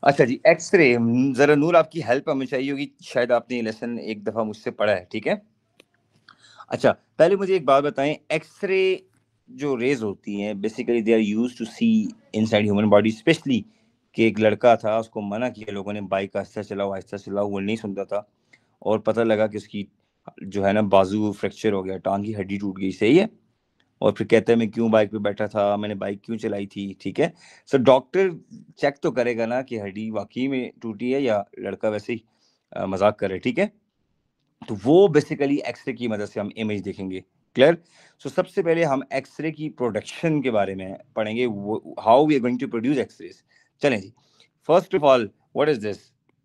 अच्छा जी, एक्सरे। जरा नूर आपकी हेल्प हमें चाहिए होगी, शायद आपने ये लेसन एक दफा मुझसे पढ़ा है, ठीक है। अच्छा, पहले मुझे एक बात बताएं, एक्सरे जो रेज होती हैं basically they are used to see inside human body, specially कि एक लड़का था, उसको मना किया लोगों ने, बाइक आहिस्ता चलाओ, वो नहीं सुनता था, और पता लगा कि उसकी जो है ना बाजू फ्रैक्चर हो गया, टांग की हड्डी टूट गई, सही है। और फिर कहते हैं मैं क्यों बाइक पे बैठा था, मैंने बाइक क्यों चलाई थी, ठीक है। सो डॉक्टर चेक तो करेगा ना कि हड्डी वाकई में टूटी है या लड़का वैसे ही मजाक करे, ठीक है। तो वो बेसिकली एक्सरे की मदद से हम इमेज देखेंगे। क्लियर। सो सबसे पहले हम एक्सरे की प्रोडक्शन के बारे में पढ़ेंगे, how we are going to produce x rays. चलें जी, first of all what is this,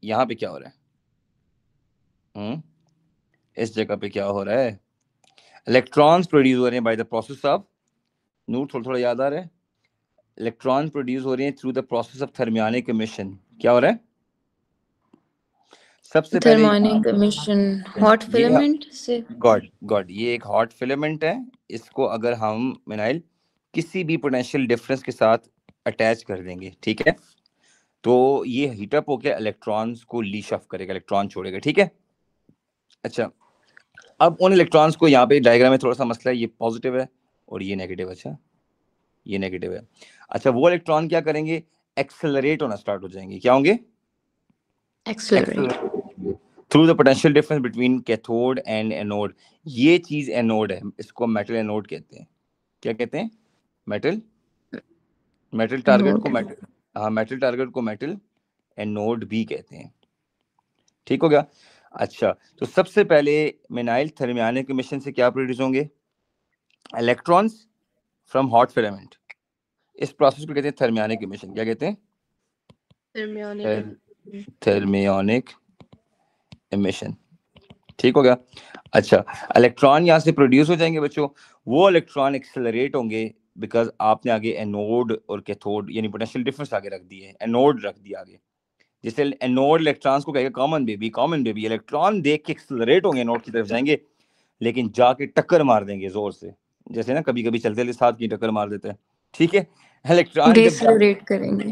यहाँ पे क्या हो रहा है? इस जगह पे क्या हो रहा है? इलेक्ट्रॉन्स प्रोड्यूस हो रहे हैं बाय द प्रोसेस ऑफ, नूर थोड़ा थोड़ा याद आ रहा है, इलेक्ट्रॉन प्रोड्यूस हो रहे हैं through the process of thermionic emission. क्या हो रहा है? सबसे पहले थर्मोनिक एमिशन हॉट ये, फिलामेंट से। गॉड गॉड, ये एक हॉट फिलामेंट है। इसको अगर हम मिनाइल किसी भी पोटेंशियल डिफरेंस के साथ अटैच कर देंगे, ठीक है, तो ये हीटअप होकर इलेक्ट्रॉन्स को लीश ऑफ करेगा, इलेक्ट्रॉन छोड़ेगा, ठीक है। अच्छा, अब उन इलेक्ट्रॉन्स को, यहाँ पे डायग्राम में थोड़ा सा मसला है, ये पॉजिटिव है और ये नेगेटिव। अच्छा, ये नेगेटिव है। अच्छा, वो इलेक्ट्रॉन क्या करेंगे? एक्सेलरेट होना स्टार्ट हो जाएंगे। क्या होंगे? Accelerate. Accelerate through the potential difference between cathode and anode. ये चीज एनोड है, इसको मेटल एनोड कहते हैं। क्या कहते हैं? मेटल, मेटल टारगेट को एनोड। मेटल, हाँ मेटल टारगेट को मेटल एनोड भी कहते हैं। ठीक हो गया। अच्छा, तो सबसे पहले मिनाइल थर्मियोनिक एमिशन से क्या प्रोड्यूस होंगे? Electrons from hot filament. इस प्रोसेस को कहते हैं थर्मियोनिक एमिशन। क्या कहते हैं? थर्मियोनिक। Thermionic emission. ठीक हो गया। अच्छा, इलेक्ट्रॉन यहाँ से प्रोड्यूस हो जाएंगे बच्चों, वो इलेक्ट्रॉन एक्सेलरेट होंगे बिकॉज आपने आगे एनोड और कैथोड यानी पोटेंशियल डिफरेंस आगे रख दिए, एनोड रख दिया आगे। जैसे एनोड इलेक्ट्रॉन्स को कहेगा common baby, common baby, electron देख के एक्सेलरेट होंगे एनोड की तरफ जाएंगे, लेकिन जाके टक्कर मार देंगे जोर से, जैसे ना कभी कभी चलते साथ की टक्कर मार देते हैं, ठीक है। इलेक्ट्रॉन जब डिसलरेट करेंगे।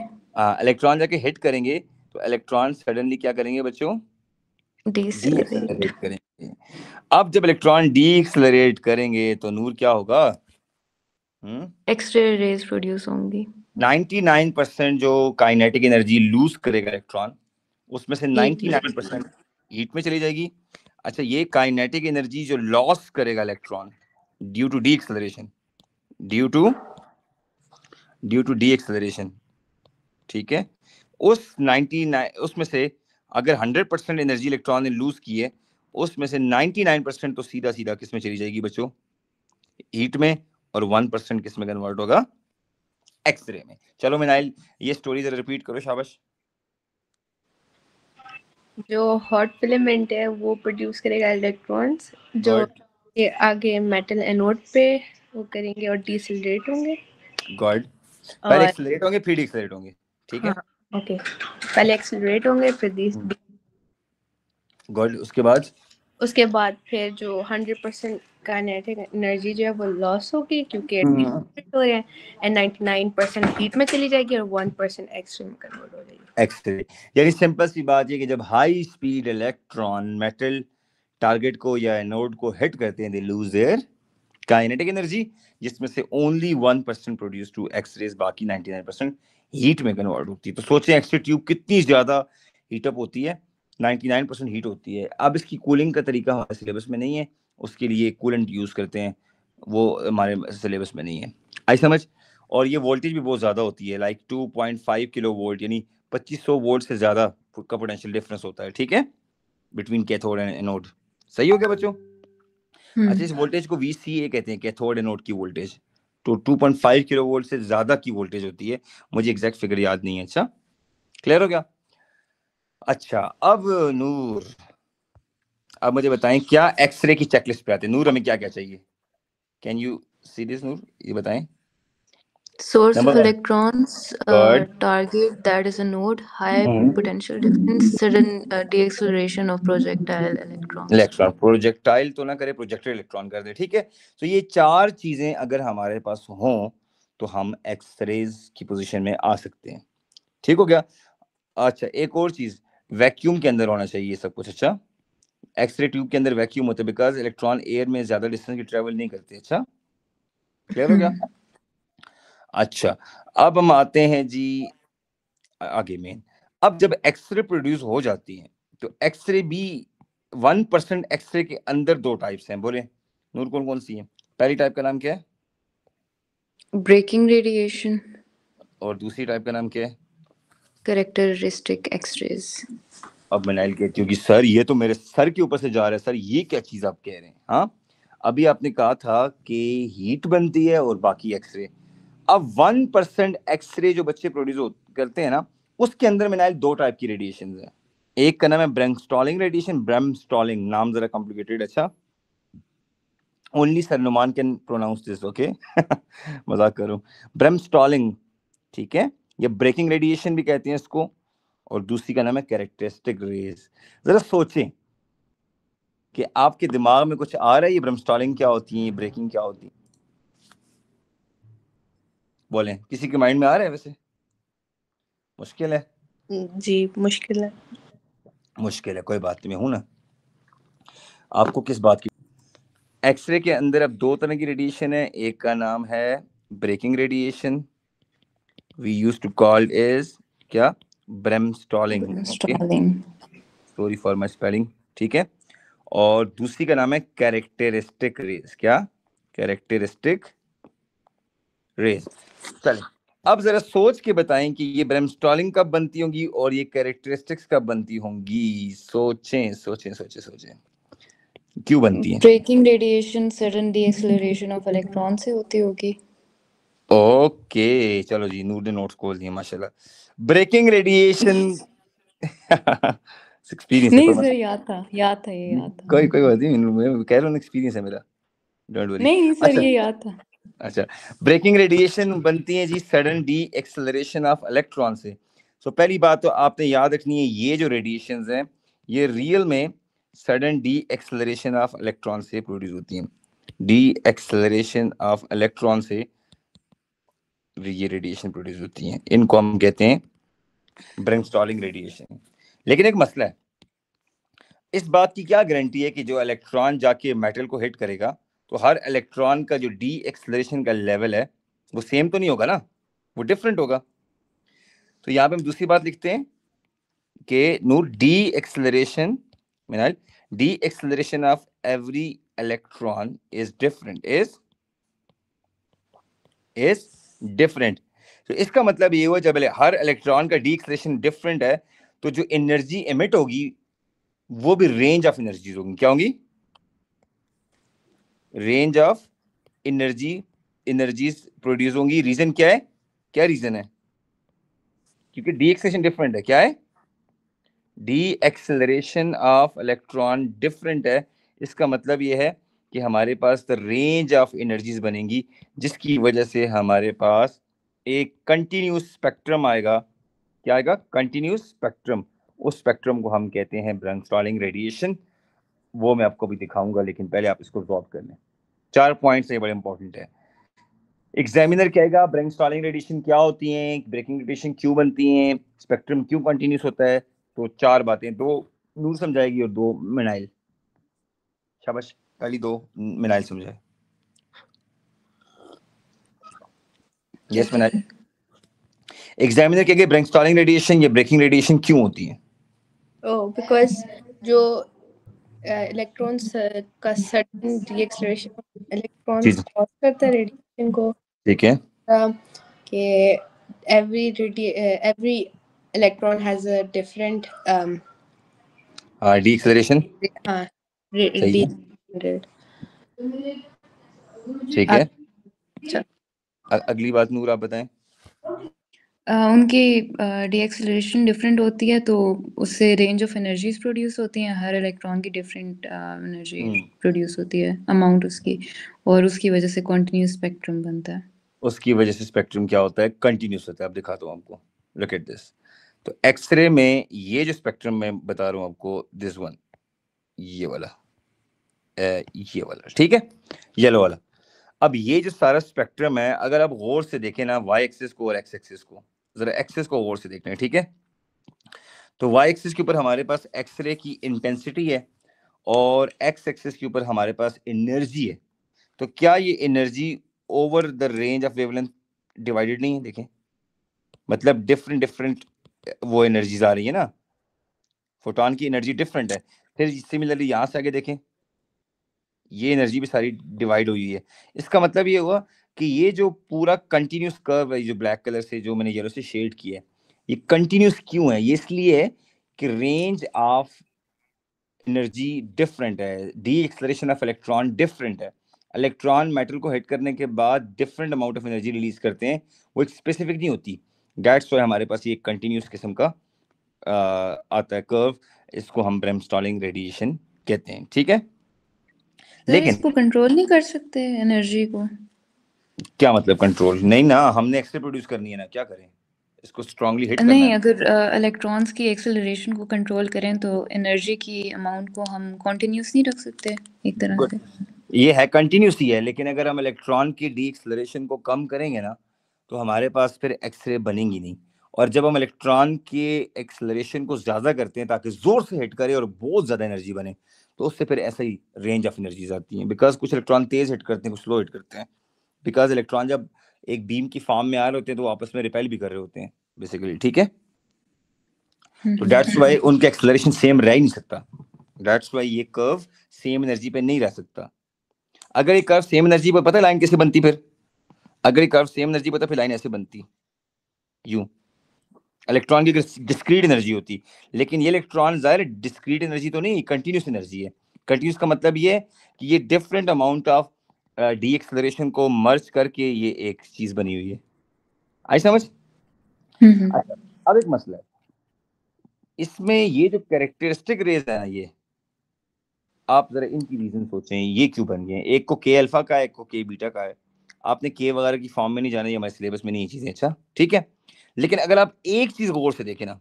इलेक्ट्रॉन जाके हिट करेंगे तो इलेक्ट्रॉन सडनली क्या करेंगे बच्चों? D decelerate. एक्सेलरेट करेंगे। अब जब इलेक्ट्रॉन डी एक्सेलरेट करेंगे तो नूर क्या होगा? एक्सरे रेज प्रोड्यूस होंगी। 99% जो काइनेटिक एनर्जी लूज करेगा इलेक्ट्रॉन, उसमें से हीट में। 99% हीट में चली जाएगी। अच्छा, ये काइनेटिक एनर्जी जो लॉस करेगा electron due to the acceleration, due to the acceleration, ठीक है, उस 99 उसमें से अगर 100% एनर्जी इलेक्ट्रॉन ने लूज की है, उसमें से 99% तो सीधा सीधा किस में चली जाएगी बच्चों? हीट में। और 1% किस में कन्वर्ट होगा? एक्सरे में। चलो मिनाइल, ये स्टोरी जरा रिपीट करो, शाबाश। जो हॉट फिलामेंट है वो प्रोड्यूस करेगा इलेक्ट्रॉन्स, जो गॉड ये आगे मेटल एनोड पे वो करेंगे और डिसलरेट होंगे। गॉड, पहले और एक्सेलरेट होंगे फिर डिसेलरेट होंगे, ठीक हाँ, है। ओके, पहले एक्सेलरेट होंगे फिर गॉड, उसके बाद उसके बाद फिर जो 100% काइनेटिक एनर्जी जो है वो लॉस होगी क्योंकि हो रहे हैं, एंड 99% हीट में चली जाएगी और 1% एक्सरे में कन्वर्ट हो जाएगी। एक्सरे, यानी सिंपल सी बात है कि जब high speed electron metal target को या एनोड को हिट करते हैं, दे लूज देयर काइनेटिक एनर्जी, जिसमें से ओनली 1% प्रोड्यूस टू एक्सरेज, बाकी 99% हीट में कन्वर्ट होती है। तो सोचें एक्सरे ट्यूब कितनी ज्यादा हीटअप होती है, 99% हीट होती है। अब इसकी कूलिंग का तरीका हमारे सिलेबस में नहीं है, उसके लिए कूलेंट यूज करते हैं, वो हमारे सिलेबस में नहीं है, आई समझ। और ये वोल्टेज भी बहुत ज्यादा होती है, लाइक 2.5 किलो वोल्ट, यानी 2500 वोल्ट से ज्यादा का पोटेंशियल डिफरेंस होता है, ठीक है, बिटवीन कैथोड एंड एनोड। सही हो गया बच्चों? अच्छा, इस वोल्टेज को VCA कहते हैं, कैथोड एनोड की वोल्टेज। तो 2.5 किलो वोल्ट से ज्यादा की वोल्टेज होती है, मुझे एग्जैक्ट फिगर याद नहीं है। अच्छा, क्लियर हो गया। अच्छा, अब नूर, अब मुझे बताएं क्या एक्सरे की चेकलिस्ट पे आते हैं। नूर, हमें क्या क्या चाहिए? कैन यू सी दिस नूर, ये बताएं। Source of number 1, electrons, God, target that is a node, high potential difference, sudden deacceleration of projectile electrons. Electron, projectile तो ना करे, प्रोजेक्टेड इलेक्ट्रॉन कर दे, ठीक है। तो ये चार चीजें अगर हमारे पास हों तो हम एक्सरेज की पोजीशन में आ सकते हैं। ठीक हो गया। अच्छा एक और चीज, वैक्यूम के अंदर होना चाहिए सब कुछ। अच्छा एक्सरे ट्यूब के अंदर वैक्यूम होता है बिकॉज इलेक्ट्रॉन एयर में ज्यादा डिस्टेंस की ट्रेवल नहीं करते। अच्छा क्लियर हो गया? अच्छा अब हम आते हैं जी आगे मेन। अब जब एक्सरे प्रोड्यूस हो जाती है तो एक्सरे भी 1% एक्सरे के अंदर दो टाइप्स हैं, बोले नूर कौन कौन सी है? पहली टाइप का नाम क्या है? ब्रेकिंग रेडिएशन, और दूसरी टाइप का नाम क्या है? Characteristic x rays. अब मनाइल कहती हूँ कि सर ये तो मेरे सर के ऊपर से जा रहा है, सर ये क्या चीज आप कह रहे हैं? हाँ अभी आपने कहा था कि हीट बनती है और बाकी एक्सरे। अब 1% एक्सरे जो बच्चे प्रोड्यूस करते हैं ना, उसके अंदर मनाइल दो टाइप की रेडिएशन है। एक का नाम है ब्रेमस्टॉलिंग रेडिएशन, ब्रेमस्टॉलिंग नाम जरा कॉम्प्लिकेटेड। अच्छा ओनली सर नुमान कैन प्रोनाउंस दिस, ओके मजाक करूं। ब्रेमस्टॉलिंग, ठीक है, ये ब्रेकिंग रेडिएशन भी कहते हैं इसको। और दूसरी का नाम है कैरेक्टरिस्टिक रेज। जरा सोचें कि आपके दिमाग में कुछ आ रहा है ये ब्रेमस्टॉलिंग क्या होती है, ब्रेकिंग क्या होती है? बोलें किसी के माइंड में आ रहा है? वैसे मुश्किल है जी मुश्किल है। मुश्किल है, कोई बात नहीं, मैं हूं ना। आपको किस बात की? एक्सरे के अंदर अब दो तरह की रेडिएशन है, एक का नाम है braking radiation, we used to call is क्या? Bremsstrahlung, okay sorry for my spelling, ठीक है। और दूसरी का नाम है कैरेक्टरिस्टिक रेज, क्या? Characteristic rays. चलें अब जरा सोच के बताएं कि ये ब्रेमस्टॉलिंग कब बनती होंगी और ये कैरेक्टरिस्टिक्स कब बनती होंगी? सोचें सोचें सोचें सोचें, क्यों बनती है? Braking radiation sudden deceleration of electron से होती होगी। ओके चलो जी, नूर ने नोट्स खोल दिए माशाल्लाह। ब्रेकिंग रेडिएशन एक्सपीरियंस है, नहीं कोई सर, याद था ये याद था। कोई बात नहीं, मैं कह रहा हूँ एक्सपीरियंस है मेरा, डोंट वरी। नहीं सर, अच्छा ये याद था। अच्छा ब्रेकिंग रेडिएशन बनती है जी sudden deceleration of electron से। सो पहली बात तो आपने याद रखनी है, ये जो रेडिएशंस हैं ये रियल में sudden deceleration of electron से प्रोड्यूस होती हैं। डी एक्सेलरेशन ऑफ इलेक्ट्रॉन से ये रेडिएशन प्रोड्यूस होती हैं, इनको हम कहते हैं ब्रेमस्टॉलिंग रेडिएशन। लेकिन एक मसला है, इस बात की क्या गारंटी है कि जो इलेक्ट्रॉन जाके मेटल को हिट करेगा तो हर इलेक्ट्रॉन का जो डी एक्सेलरेशन का लेवल है वो सेम तो नहीं होगा ना, वो डिफरेंट होगा। तो यहाँ पे हम दूसरी बात लिखते हैं कि Noor deceleration Minal deceleration of every electron is different, is different. तो इसका मतलब ये हुआ जब हर इलेक्ट्रॉन का डी एक्सेलरेशन डिफरेंट है तो जो एनर्जी एमिट होगी वो भी रेंज ऑफ एनर्जीज होंगी। क्या होंगी? रेंज ऑफ एनर्जीज प्रोड्यूस होंगी। रीजन क्या है? क्या रीजन है? क्योंकि डी एक्सेलरेशन डिफरेंट है। क्या है? D acceleration of electron different है। इसका मतलब ये है कि हमारे पास द रेंज ऑफ एनर्जीज बनेंगी जिसकी वजह से हमारे पास एक कंटिन्यूस स्पेक्ट्रम आएगा। क्या आएगा? Continuous spectrum. उस स्पेक्ट्रम को हम कहते हैं ब्रेमस्टॉलिंग रेडिएशन। वो मैं आपको भी दिखाऊंगा, लेकिन पहले आप इसको सॉल्व कर लें। 4 पॉइंट्स ये बड़े इंपॉर्टेंट है। एग्जामिनर कहेगा ब्रेमस्टॉलिंग रेडिएशन क्या होती हैं, ब्रेकिंग रेडिएशन क्यों बनती हैं, स्पेक्ट्रम क्यों कंटिन्यूस होता है। तो 4 बातें, 2 नूर समझाएगी और 2 मिनाइल। शाबाश, पहली 2 मिनाइल समझाए। यस मिनाइल। एग्जामिनर कहेगा ब्रेमस्टॉलिंग रेडिएशन या ब्रेकिंग रेडिएशन क्यों होती है? ओह बिकॉज जो इलेक्ट्रॉन्स का सडन डीएक्सेलरेशन इलेक्ट्रॉन्स कॉज करता है रेडिएशन को। ठीक है कि every electron has a different D acceleration हाँ सही है, ठीक है। अच्छा अगली बात नूर आप बताएं। उनकी डीएक्सेलरेशन डिफरेंट होती है तो उससे रेंज ऑफ एनर्जीज प्रोड्यूस होती हैं। हर इलेक्ट्रॉन की डिफरेंट एनर्जी प्रोड्यूस होती है, अमाउंट उसकी, और उसकी वजह से कॉन्टिन्यूस स्पेक्ट्रम बनता है। उसकी वजह से स्पेक्ट्रम क्या होता है? कंटिन्यूस होता है। अब दिखाता हूँ आपको, लुक एट दिस। तो एक्सरे में ये जो स्पेक्ट्रम मैं बता रहा हूँ आपको, दिस वन, ये वाला, ठीक है, येलो वाला। अब ये जो सारा स्पेक्ट्रम है, अगर आप गौर से देखें ना वाई एक्सिस को और एक्स एक्सिस को, जरा एक्सिस को गौर से देखना है, ठीक है। तो वाई एक्सिस के ऊपर हमारे पास एक्सरे की इंटेंसिटी है और एक्स एक्सिस के ऊपर हमारे पास एनर्जी है। तो क्या ये energy over the range of wavelength divided नहीं है? देखें, मतलब डिफरेंट डिफरेंट वो एनर्जीज आ रही है ना, फोटोन की एनर्जी डिफरेंट है। फिर सिमिलरली यहाँ से आगे देखें, ये एनर्जी भी सारी डिवाइड हुई है। इसका मतलब ये हुआ कि ये जो पूरा कंटिन्यूस कर्व है, जो ब्लैक कलर से जो मैंने येलो से शेड किया है, ये कंटिन्यूस क्यों है? ये इसलिए है कि रेंज ऑफ एनर्जी डिफरेंट है, D acceleration of electron different है। इलेक्ट्रॉन मेटल को हिट करने के बाद different amount of energy release करते हैं, वो एक स्पेसिफिक नहीं होती। दैट्स व्हाई हमारे पास ये कंटिन्यूस किस्म का आता है कर्व, इसको हम ब्रेमस्टॉलिंग रेडिएशन कहते हैं, ठीक है। सर लेकिन इसको कंट्रोल नहीं कर सकते एनर्जी को? क्या मतलब कंट्रोल? नहीं ना, हमने एक्सरे प्रोड्यूस करनी है ना, क्या करें, इसको स्ट्रांगली हिट करना नहीं, है। अगर इलेक्ट्रॉन्स की एक्सेलरेशन को कंट्रोल करें तो एनर्जी की अमाउंट को हम कॉन्टिन्यूस नहीं रख सकते एक तरह Good. से? ये है कंटिन्यूस ही है, लेकिन अगर हम इलेक्ट्रॉन की डी एक्सलरेशन को कम करेंगे ना, तो हमारे पास फिर एक्सरे बनेंगी नहीं। और जब हम इलेक्ट्रॉन के एक्सलरेशन को ज्यादा करते हैं ताकि जोर से हिट करे और बहुत ज्यादा एनर्जी बने, तो उससे फिर ऐसा ही रेंज ऑफ एनर्जीज आती हैं। बिकॉज कुछ इलेक्ट्रॉन तेज हिट करते हैं, कुछ स्लो हिट करते हैं। बिकॉज इलेक्ट्रॉन जब एक बीम की फॉर्म में आ रहे होते हैं तो आपस में रिपेल भी कर रहे होते हैं बेसिकली, ठीक है। तो दैट्स व्हाई उनका एक्सेलरेशन सेम रह ही नहीं सकता। दैट्स व्हाई ये कर्व सेम एनर्जी पे नहीं रह सकता। अगर ये कर्व सेम एनर्जी पर, पता है लाइन कैसे बनती? फिर अगर ये कर्व सेम एनर्जी पर, फिर लाइन ऐसे बनती, यूं। इलेक्ट्रॉन की डिस्क्रीट एनर्जी होती, लेकिन ये इलेक्ट्रॉन जाहिर डिस्क्रीट एनर्जी तो नहीं, कंटिन्यूस एनर्जी है। कंटिन्यूस का मतलब ये है कि ये different amount of D acceleration को मर्ज करके ये एक चीज बनी हुई है। आई समझ? अब एक मसला है इसमें, ये जो कैरेक्टरिस्टिक रेज है ना, ये आप जरा इनकी रीजन सोचें, ये क्यों बन गए? एक को के अल्फा का है, एक को के बीटा का है। आपने के वगैरह की फॉर्म में नहीं जाना, ये हमारे सिलेबस में नहीं ये चीजें, अच्छा ठीक है। लेकिन अगर आप एक चीज गौर से देखें ना,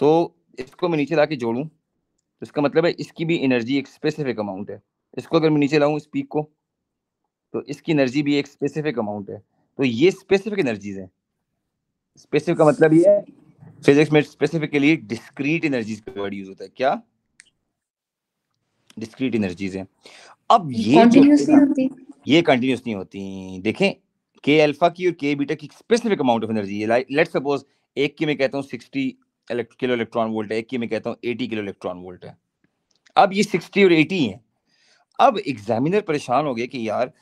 तो इसको मैं नीचे लाके जोड़ूं तो इसका मतलब है इसकी भी एनर्जी एक स्पेसिफिक अमाउंट है। इसको अगर मैं नीचे लाऊं इस पीक को, तो इसकी एनर्जी भी एक स्पेसिफिक अमाउंट है। तो ये स्पेसिफिक एनर्जीज है। स्पेसिफिक का मतलब ये है, फिजिक्स में स्पेसिफिक के लिए डिस्क्रीट एनर्जीज का वर्ड यूज होता है। क्या? डिस्क्रीट एनर्जीज है। अब ये कॉन्टिन्यूस नहीं होती? ये कंटिन्यूस नहीं होती। देखें, के अल्फा की और के बीटा की स्पेसिफिक अमाउंट ऑफ एनर्जी है। लेट्स सपोज एक की मैं कहता हूँ 60 किलो इलेक्ट्रॉन वोल्ट है, एक की मैं कहता हूँ 80 किलो इलेक्ट्रॉन वोल्ट है। अब ये 60 और 80 है। अब एग्जामिनर परेशान हो गए कि यार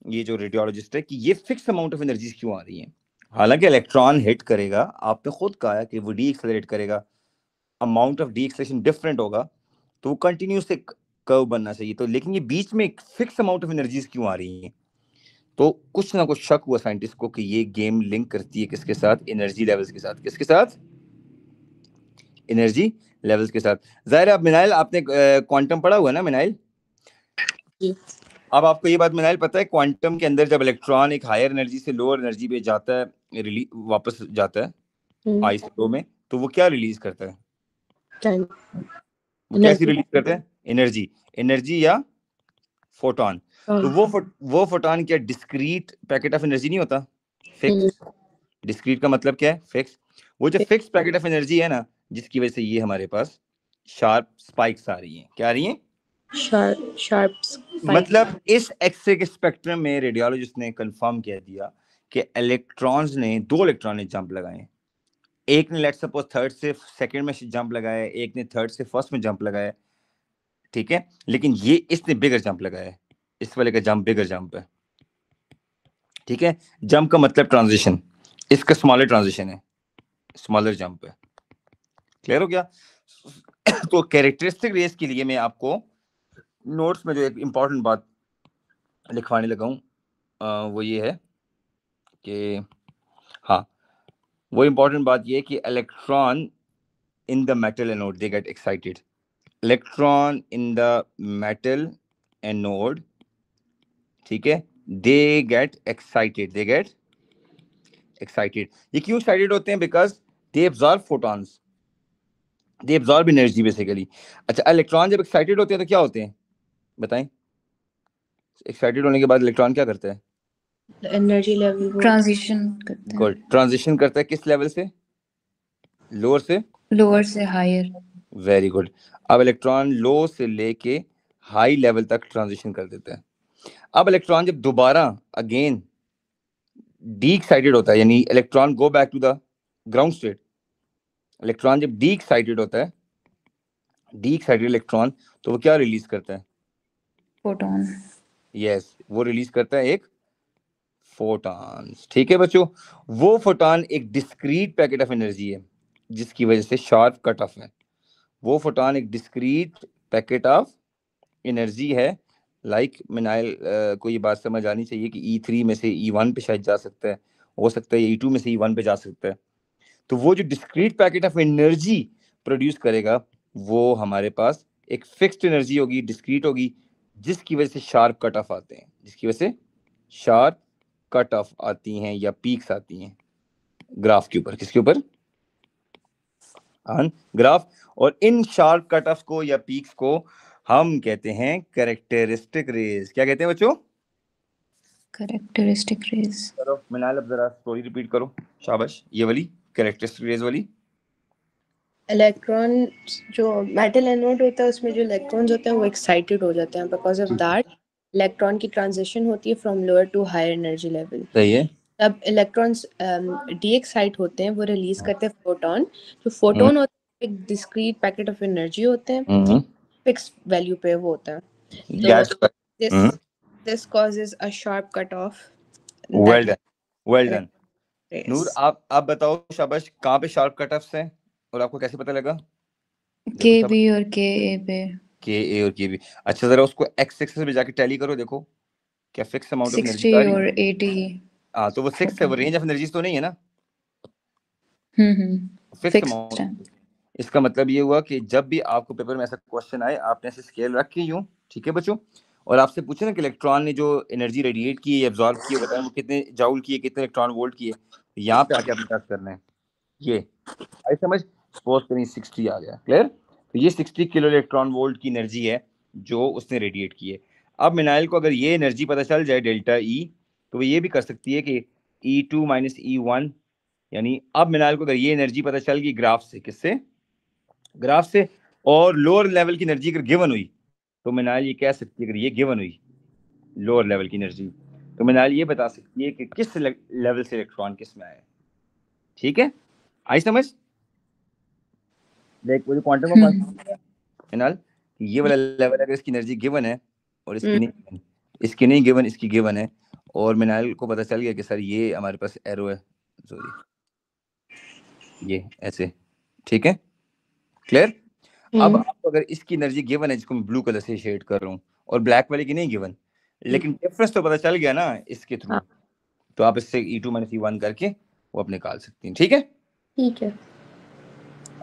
ये जो रेडियोलॉजिस्ट है कि ये फिक्स अमाउंट ऑफ एनर्जीज क्यों आ रही है? हालांकि इलेक्ट्रॉन हिट करेगा, आपने खुद कहा है कि वो डी एक्सेलरेट करेगा, amount of D acceleration different होगा, तो वो कंटिन्यूस एक कर्व बनना चाहिए। तो लेकिन ये बीच में एक फिक्स अमाउंट ऑफ एनर्जीज क्यों आ रही हैं? तो कुछ ना कुछ शक हुआ साइंटिस्ट को कि ये गेम लिंक करती है किसके साथ? एनर्जी लेवल्स के साथ। किसके साथ? एनर्जी लेवल्स के साथ। जाहिर है, अब मिनाइल आपने क्वांटम पढ़ा हुआ है ना मिनाइल? अब आपको ये बात मिनाइल पता है, क्वांटम के अंदर जब इलेक्ट्रॉन एक हायर एनर्जी से लोअर एनर्जी पे जाता है, वापस जाता है आई से लो में, तो वो क्या रिलीज करता है? वो कैसी रिलीज करता है? एनर्जी। एनर्जी या फोटोन। तो वो फोटोन क्या डिस्क्रीट पैकेट ऑफ एनर्जी नहीं होता? फिक्स। डिस्क्रीट का मतलब क्या है? फिक्स। वो जो फिक्स पैकेट ऑफ एनर्जी है ना, जिसकी वजह से ये हमारे पास शार्प स्पाइक्स आ रही हैं। क्या आ रही हैं? शार्प मतलब इस एक्सरे के स्पेक्ट्रम में रेडियोलॉजिस्ट ने कंफर्म किया दिया कि इलेक्ट्रॉन्स ने, दो इलेक्ट्रॉन ने जंप लगाए। एक ने लेट्स सपोज थर्ड से सेकंड में जंप लगाया, एक ने थर्ड से फर्स्ट में जंप लगाया, ठीक है। लेकिन ये इसने बिगर जंप लगाया है, इस वाले का जंप बिगर जंप है, ठीक है। जंप का मतलब ट्रांजिशन, इसका स्मॉलर ट्रांजिशन है, स्मॉलर जंप है। क्लियर हो गया? तो कैरेक्टरिस्टिक रेस के लिए मैं आपको नोट्स में जो एक इंपॉर्टेंट बात लिखवाने लगा हूं वो ये है कि हाँ, वो इंपॉर्टेंट बात ये है कि electron in the metal anode they get excited. Electron in the metal anode, ठीक है, दे गेट एक्साइटेड। ये क्यों एक्साइटेड होते हैं? Because they absorb photons, they absorb energy basically. अच्छा, इलेक्ट्रॉन जब एक्साइटेड होते हैं तो क्या होते हैं बताएं? एक्साइटेड होने के बाद इलेक्ट्रॉन क्या करता है? एनर्जी लेवल ट्रांजिशन करते हैं। गुड, ट्रांजिशन करता है किस लेवल से? लोअर से लोअर से हायर। Very good. अब इलेक्ट्रॉन लो से लेके हाई लेवल तक ट्रांजिशन कर देता है। अब इलेक्ट्रॉन जब दोबारा अगेन डी एक्साइटेड होता है, यानी electron go back to the ground state, electron जब डी एक्साइटेड होता है, डी एक्साइटेड इलेक्ट्रॉन, तो वो क्या रिलीज करता है? फोटोन। यस, वो रिलीज करता है एक फोटॉन्स। ठीक है बच्चों, वो फोटॉन एक डिस्क्रीट पैकेट ऑफ एनर्जी है जिसकी वजह से शार्प कट ऑफ है। वो फोटॉन एक डिस्क्रीट पैकेट ऑफ एनर्जी है। लाइक मिनाइल को ये बात समझ आनी चाहिए कि E3 में से E1 पे शायद जा सकता है, हो सकता है E2 में से E1 पे जा सकता है। तो वो जो discrete packet of energy produce करेगा वो हमारे पास एक फिक्स्ड एनर्जी होगी, डिस्क्रीट होगी, जिसकी वजह से शार्प कट ऑफ आते हैं, जिसकी वजह से शार्प कट ऑफ आती हैं या पीक्स आती हैं ग्राफ के ऊपर। किसके ऊपर? ग्राफ। और इन शार्प कट ऑफ को या पीक्स को हम कहते हैं कैरेक्टरिस्टिक रेज। क्या कहते हैं बच्चों? Characteristic rays. करो मिनाल, अब जरा स्टोरी रिपीट करो, शाबाश। ये वाली कैरेक्टरिस्टिक रेज वाली। इलेक्ट्रॉन जो मेटल एनोड होता है उसमें जो इलेक्ट्रॉन्स होते हैं वो एक्साइटेड हो जाते हैं, बिकॉज ऑफ दैट इलेक्ट्रॉन की ट्रांजिशन होती है from lower to higher energy level. सही है। तब इलेक्ट्रॉन्स डी एक्साइट होते हैं, वो रिलीज करते हैं फोटोन। जो फोटोन होते हैं एक डिस्क्रीट पैकेट ऑफ एनर्जी होते हैं, फिक्स वैल्यू पे वो होता है। तो this causes a sharp cut off. Well done, well done. Noor आप बताओ शाबाश, कहाँ पे शार्प कट ऑफ्स हैं और आपको कैसे पता लगा? के बी और के ए पे। के ए और के बी। अच्छा, जरा उसको एक्स एक्सिस पे जाके टैली करो, देखो क्या फिक्स अमाउंट ऑफ एनर्जी 60 और 80। हाँ, तो वो 6 है, वो रेंज ऑफ एनर्जी तो नहीं है ना? Fix amount. इसका मतलब ये हुआ कि जब भी आपको पेपर में ऐसा क्वेश्चन आए, आपने ऐसे स्केल रख के यूं, ठीक है बच्चों, और आपसे पूछे ना कि इलेक्ट्रॉन ने जो एनर्जी रेडिएट की है, एब्जॉर्ब की है, बताएं वो कितने जाउल की है, कितने इलेक्ट्रॉन वोल्ट की है, यहाँ पे आके आपने टेस्ट करना है। ये आई समझ? सपोज करें 60 आ गया, क्लियर? तो ये 60 किलो इलेक्ट्रॉन वोल्ट की एनर्जी है जो उसने रेडिएट की है। अब मिनाइल को अगर ये एनर्जी पता चल जाए डेल्टा ई, तो वो ये भी कर सकती है कि E2 माइनस E1, यानी अब मिनाइल को अगर ये एनर्जी पता चल गई ग्राफ से, किससे? ग्राफ से, और लोअर लेवल की एनर्जी अगर गिवन हुई, तो मिनाइल ये कह सकती है, अगर ये गिवन हुई लोअर लेवल की एनर्जी, तो मिनाइल ये बता सकती है कि किस लेवल से इलेक्ट्रॉन किस में आया। ठीक है, आई समझ? देख वो जो क्वांटम का मिनाइल, ये वाला लेवल अगर इसकी एनर्जी गिवन है और इसकी नहीं गिवन, इसकी नहीं गिवन, इसकी गिवन है, और मिनाइल को पता चल गया कि सर ये हमारे पास एरो है, सॉरी ये ऐसे, ठीक है, क्लियर? अब आपको अगर इसकी एनर्जी गिवन है, जिसको मैं ब्लू कलर से शेड कर रहा हूँ, और ब्लैक वाले की नहीं गिवन, लेकिन डिफरेंस तो पता चल गया ना इसके थ्रू, तो आप इससे E2 माइनस E1 करके वो आप निकाल सकती हैं। ठीक है, ठीक है।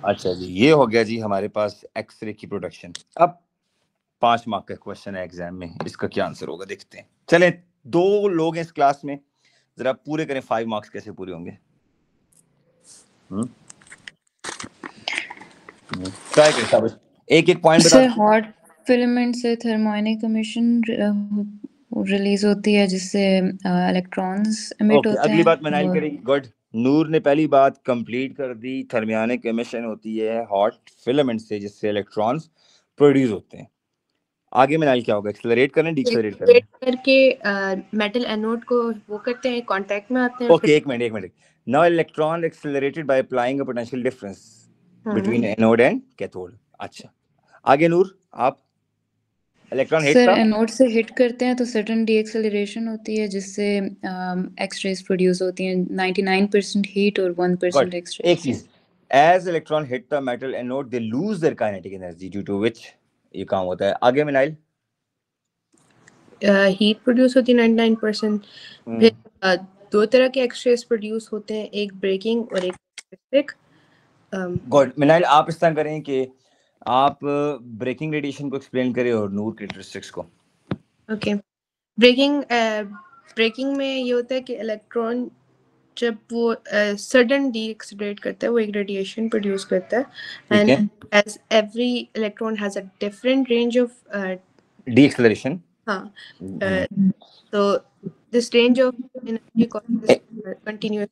अच्छा जी, ये हो गया जी हमारे पास एक्सरे की प्रोडक्शन। अब 5 मार्क का क्वेश्चन है एग्जाम में, इसका क्या आंसर होगा देखते हैं। चले, 2 लोग हैं इस क्लास में, जरा पूरे करें 5 मार्क्स कैसे पूरे होंगे? ट्राई करें शाबाश, एक पॉइंट बता। सर हॉट फिलामेंट से थर्मोनिक एमिशन रिलीज होती है जिससे इलेक्ट्रॉन्स एमिट होते हैं। अगली बात मनाइल करेगी। गुड, नूर ने पहली बात कंप्लीट कर दी। थर्मियोनिक एमिशन होती है हॉट फिलामेंट से जिससे इलेक्ट्रॉन्स प्रोड्यूस होते हैं। आगे मनाइल क्या होगा? एक्सेलरेट करना, डिक्सेलरेट करके मेटल एनोड को वो करते हैं, कांटेक्ट में आते हैं। ओके, एक minute. Now electron accelerated by applying a potential difference between anode and cathode. अच्छा, आगे नूर आप। इलेक्ट्रॉन हिट सर का एनोड से हिट करते हैं तो सडन डीएक्सेलरेशन होती है जिससे एक्स रेज प्रोड्यूस होती हैं। 99% हीट और 1% एक्स रेज। एक चीज, as electron hit the metal anode they lose their kinetic energy due to which ये काम होता है। आगे मिनाइल। हीट प्रोड्यूस होती है 99%। फिर 2 तरह के एक्स रेज प्रोड्यूस होते हैं, एक ब्रेकिंग और एक स्पेसिफिक। गुड, मिनाइल आप इस तरह करें कि आप ब्रेकिंग रेडिएशन को एक्सप्लेन करें और नूर कैरेक्टरिस्टिक्स को। ओके, ब्रेकिंग में ये होता है कि इलेक्ट्रॉन जब वो सडन डीएक्सेलरेट करता है वो एक रेडिएशन प्रोड्यूस करता है, and as every electron has a different range of deceleration. हाँ, तो this range of energy causes continuous.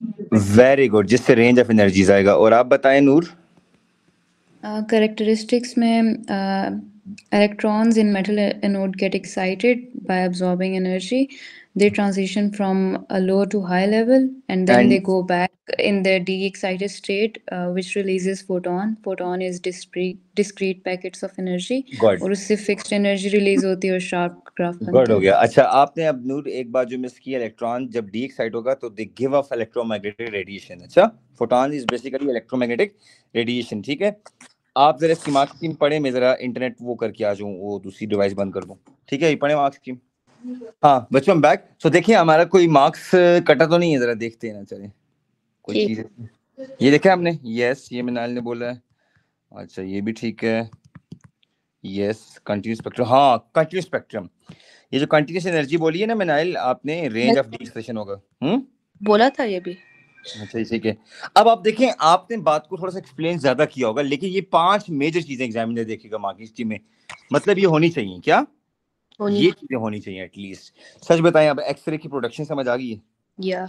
Very good, जिससे रेंज ऑफ एनर्जीज आएगा। और आप बताएं नूर। Characteristics में electrons in metal anode get excited by absorbing energy. They transition from a low to high level, and then they go back in their de-excited state, which releases photon. Photon is discrete packets of energy, God. और उससे fixed energy release होती है और sharp graph good बनता हो है. गया. अच्छा, आपने अब नूर एक बात जो मिस की, इलेक्ट्रॉन जब डी एक्साइट होगा तो they give off electromagnetic radiation. अच्छा, photon is basically electromagnetic radiation. ठीक है, आप जरा इसकी मार्क्स स्कीम पढ़े, मैं जरा इंटरनेट वो करके आ जाऊं, वो दूसरी डिवाइस बंद कर दूं. ठीक है, ये पढ़े मार्क्स स्कीम. हाँ बच्चों, हम बैक. सो देखिए हमारा कोई मार्क्स कटा तो नहीं है, जरा देखते हैं ना. चले कोई चीज, ये देखा आपने? यस, ये मिनाल ने बोला है. अच्छा, ये भी ठीक है. Yes, continuous spectrum. हाँ, कंटिन्यूस स्पेक्ट्रम. ये जो कंटिन्यूस एनर्जी बोली है ना मिनाइल आपने, रेंज ऑफ डिस्कशन होगा. बोला था ये भी. अच्छा, ठीक है. अब आप देखें, आपने बात को थोड़ा सा एक्सप्लेन ज्यादा किया होगा, लेकिन ये 5 मेजर चीजें एग्जामिनर देखेगा मार्किंग स्कीम में. मतलब ये होनी चाहिए क्या? ये चीजें होनी चाहिए एटलीस्ट. सच बताएं, अब एक्सरे की प्रोडक्शन समझ आ गई है? या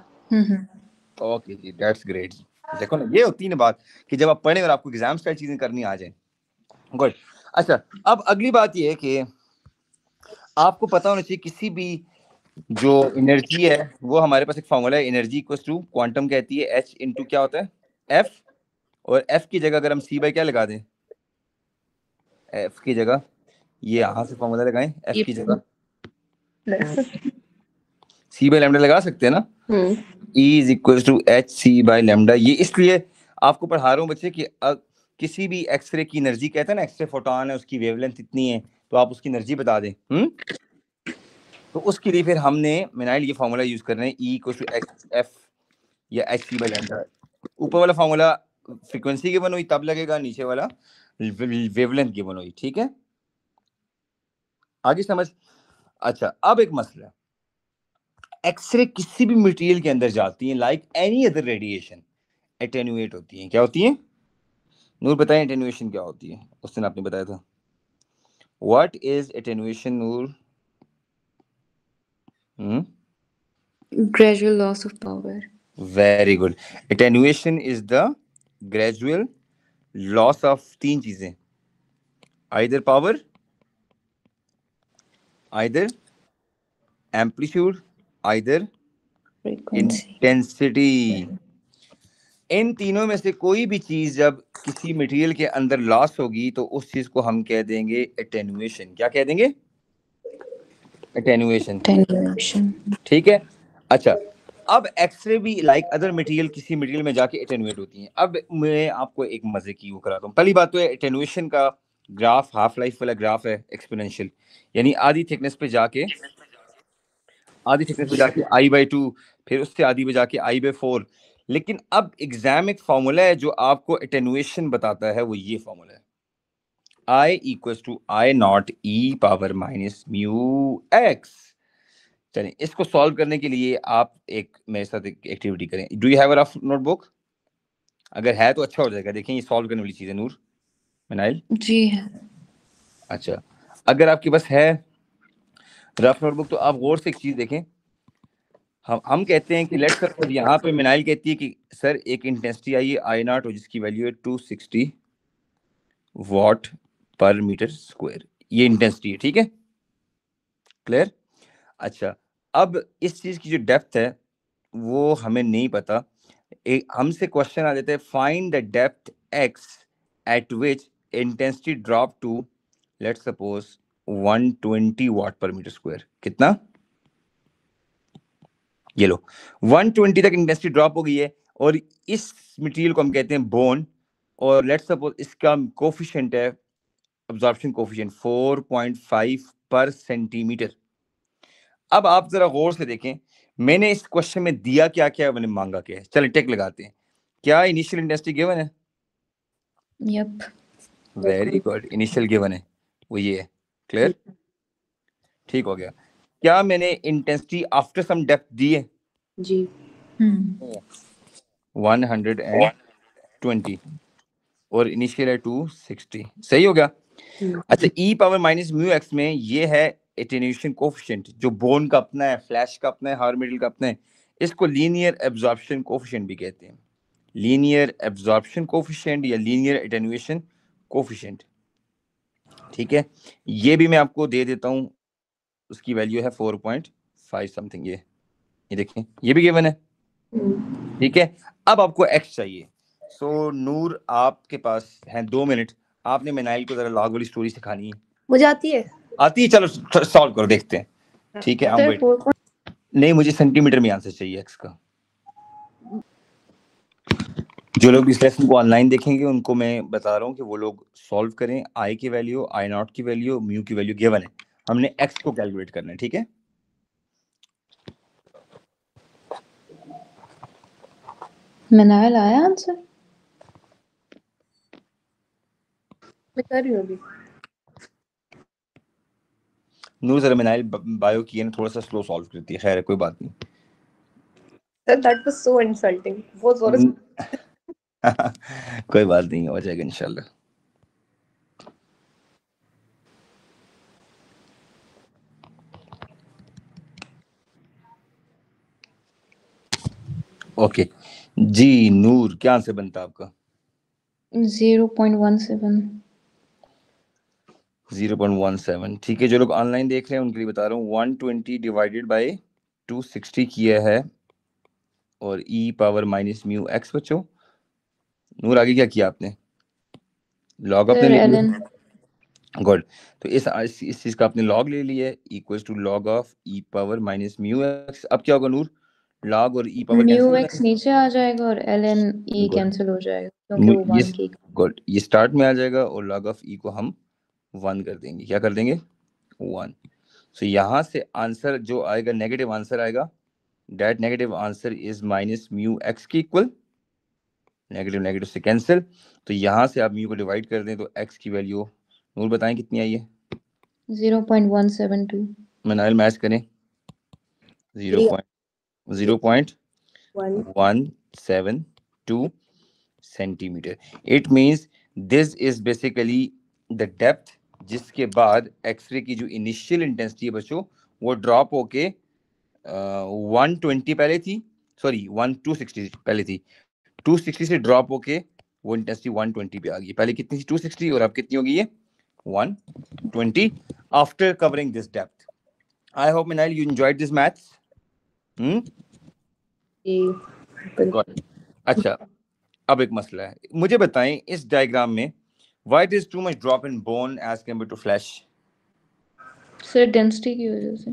ओके जी, दैट्स ग्रेट. देखो ना, ये होती है ना बात कि जब आप पढ़े और आपको एग्जाम स्टाइल चीजें करनी आ जाए. गुड. अच्छा, अब अगली बात ये है कि आपको पता होना चाहिए किसी भी जो एनर्जी है, वो हमारे पास एक फॉर्मूला है, एनर्जी इक्वल्स टू क्वांटम कहती है एच इनटू क्या होता है, एफ. और एफ की जगह अगर हम सी बाय क्या लगा दें, एफ की जगह ये यहां से फॉर्मूला लगाएं, एफ की जगह सी बाय लैम्डा लगा सकते हैं ना. E is equals to H C by lambda. ये इसलिए आपको पढ़ा रहा हूँ बच्चे कि किसी भी एक्सरे की एनर्जी, कहते हैं ना एक्सरे फोटॉन है, उसकी वेवलेंथ इतनी है, तो आप उसकी एनर्जी बता दें. तो उसके लिए फिर हमने मिनाइल ये फॉर्मूला यूज कर रहे हैं, E इक्वल्स टू एफ या एच सी बाय लैम्डा. ऊपर वाला फॉर्मूला फ्रीक्वेंसी गिवन हुई तब लगेगा, नीचे वाला वेवलेंथ गिवन हुई. ठीक है, आगे समझ. अच्छा, अब एक मसला, एक्सरे किसी भी मटेरियल के अंदर जाती है, like any other radiation, attenuate होती है. क्या होती है नूर, बताएं एटेन्यूएशन क्या होती है? उस दिन आपने बताया था. व्हाट इज एटेन्यूएशन नूर? gradual loss of power. Very good. Attenuation is the gradual loss of 3 चीजें, either power, either amplitude, either intensity. इन तीनों में से कोई भी चीज जब किसी मटेरियल के अंदर लॉस होगी तो उस चीज को हम कह देंगे एटेन्यूएशन. क्या कह देंगे? एटेन्यूएशन. ठीक है. अच्छा, अब एक्सरे भी लाइक अदर मटेरियल किसी मटेरियल में जाके एटेन्यूएट होती हैं. अब मैं आपको एक मजे की वो कराता हूँ. पहली बात तो है, एटेन्यूएशन का ग्राफ हाफ लाइफ वाला ग्राफ है, एक्सपोनेंशियल, यानी आधी थिकनेस पे जाके I/2, फिर उससे आधी पे जाके I/4. लेकिन अब एग्जाम एक फॉर्मूला है जो आपको एटेन्यूएशन बताता है, वो ये फॉर्मूला है, I equals to I naught E power minus mu x. चलिए, इसको सॉल्व करने के लिए आप एक मेरे साथ एक एक्टिविटी करें. Do you have a rough notebook? अगर है तो अच्छा हो जाएगा. देखें, ये सॉल्व करने वाली चीज है नूर, मिनाइल. जी है. अच्छा, अगर आपके पास है रफ नोटबुक तो आप गौर से एक चीज देखें. हम कहते हैं कि लेट्स सपोज यहाँ पे मिनाइल कहती है कि सर एक इंटेंसिटी आई है I0 और जिसकी वैल्यू है 260 वॉट पर मीटर स्क्वायर. ये इंटेंसिटी है. ठीक है, क्लियर. अच्छा, अब इस चीज की जो डेप्थ है वो हमें नहीं पता. हमसे क्वेश्चन आ जाता है, find the depth x at which intensity drop to let's suppose 120 watt पर मीटर स्क्वायर. कितना? ये लो, 120 तक इंटेंसिटी ड्रॉप हो गई है, और इस मटेरियल को हम कहते हैं बोन, और लेट्स सपोज इसका कोफिशिएंट है, अब्जॉर्प्शन कोफिशिएंट 4.5 पर सेंटीमीटर. अब आप जरा गौर से देखें, मैंने इस क्वेश्चन में दिया क्या क्या, मैंने मांगा क्या है. चलिए टेक लगाते हैं. क्या इनिशियल इंटेंसिटी गिवन है? Yup. Very good, initial given है, वो ये है. क्लियर, ठीक हो गया. क्या मैंने इंटेंसिटी आफ्टर सम डेप्थ दी है? जी. 120 और इनिशियल है 260. सही हो गया. अच्छा, E power minus mu x में ये है एटेन्यूएशन कोफिशिएंट, जो बोन का अपना है, फ्लैश का अपना है, हर मटेरियल का अपना है. इसको लीनियर एब्जॉर्प्शन कोफिशिएंट भी कहते हैं. लीनियर एब्जॉर्प्शन कोफिशिएंट या लीनियर एटेन्यूएशन कोफिशिएंट, ठीक है। ये भी मैं आपको दे देता हूं, उसकी वैल्यू है 4.5 समथिंग, ये देखें, ये भी गिवन है, ठीक है। अब आपको एक्स चाहिए। सो नूर आपके पास है 2 मिनट, आपने मिनाइल को जरा लॉग वाली स्टोरी सिखानी है। मुझे आती है, चलो सॉल्व करो, देखते हैं, ठीक है। नहीं, मुझे सेंटीमीटर में आंसर चाहिए एक्स का। जो लोग इस लेसन को ऑनलाइन देखेंगे उनको मैं बता रहा हूँ कि वो लोग सॉल्व करें। आई की वैल्यू, आई नॉट की वैल्यू, म्यू की वैल्यू गिवन है, हमने एक्स को कैलकुलेट करना है, ठीक है। मिनाइल आया आंसर? मैं कर रही हूँ अभी। नूर जरा मिनाइल बायो की है ना, थोड़ा सा स्लो सॉल्व करती है, खैर है, कोई बात नहीं। दैट वाज सो इंसल्टिंग, बहुत जोर से। कोई बात नहीं, हो जाएगा इंशाल्लाह। ओके जी, नूर क्या आंसर बनता है आपका? 0.17। 0.17, ठीक है। जो लोग ऑनलाइन देख रहे हैं उनके लिए बता रहा हूँ, 120 डिवाइडेड बाय 260 किया है, और e power minus mu x. बच्चों नूर आगे क्या किया आपने? लॉग आपने ले लिया, गुड। तो इस चीज का आपने लॉग ले लिया है, equals to log of e power minus mu x. अब क्या होगा नूर? लॉग और ई पावर म्यू कैंसिल हो एक्स जाएगा, नीचे आ जाएगा और ln e गुड। कैंसिल हो जाएगा क्योंकि वो 1 की। गुड, ये स्टार्ट में आ जाएगा और लॉग ऑफ ई को हम 1 कर देंगे। क्या कर देंगे? 1। सो यहाँ से आंसर जो आएगा, नेगेटिव आंसर आएगा, that negative answer is minus mu x की इक्वल, नेगेटिव नेगेटिव से कैंसिल। तो यहाँ से आप म्यू को डिवाइड कर दें तो एक्स की वैल्यू नूर बताएं कितनी आई है? 0.172। मनाइल मैच करें, 0.172 centimetre. It means this is basically the depth जिसके बाद एक्सरे की जो इनिशियल इंटेंसिटी है बच्चों, वो ड्रॉप होके 120 पहले थी, सॉरी 260 पहले थी, 260 से ड्रॉप होके वो इंटेंसिटी 120 पे आ गई। पहले कितनी थी? 260, और अब कितनी होगी ये? 120 after covering this depth. I hope मिनाइल यू एंजॉयड दिस मैथ्स। अच्छा, अब एक मसला है, मुझे बताएं इस डायग्राम में why it is too much drop in bone as compare to flesh? Sir density की वजह से।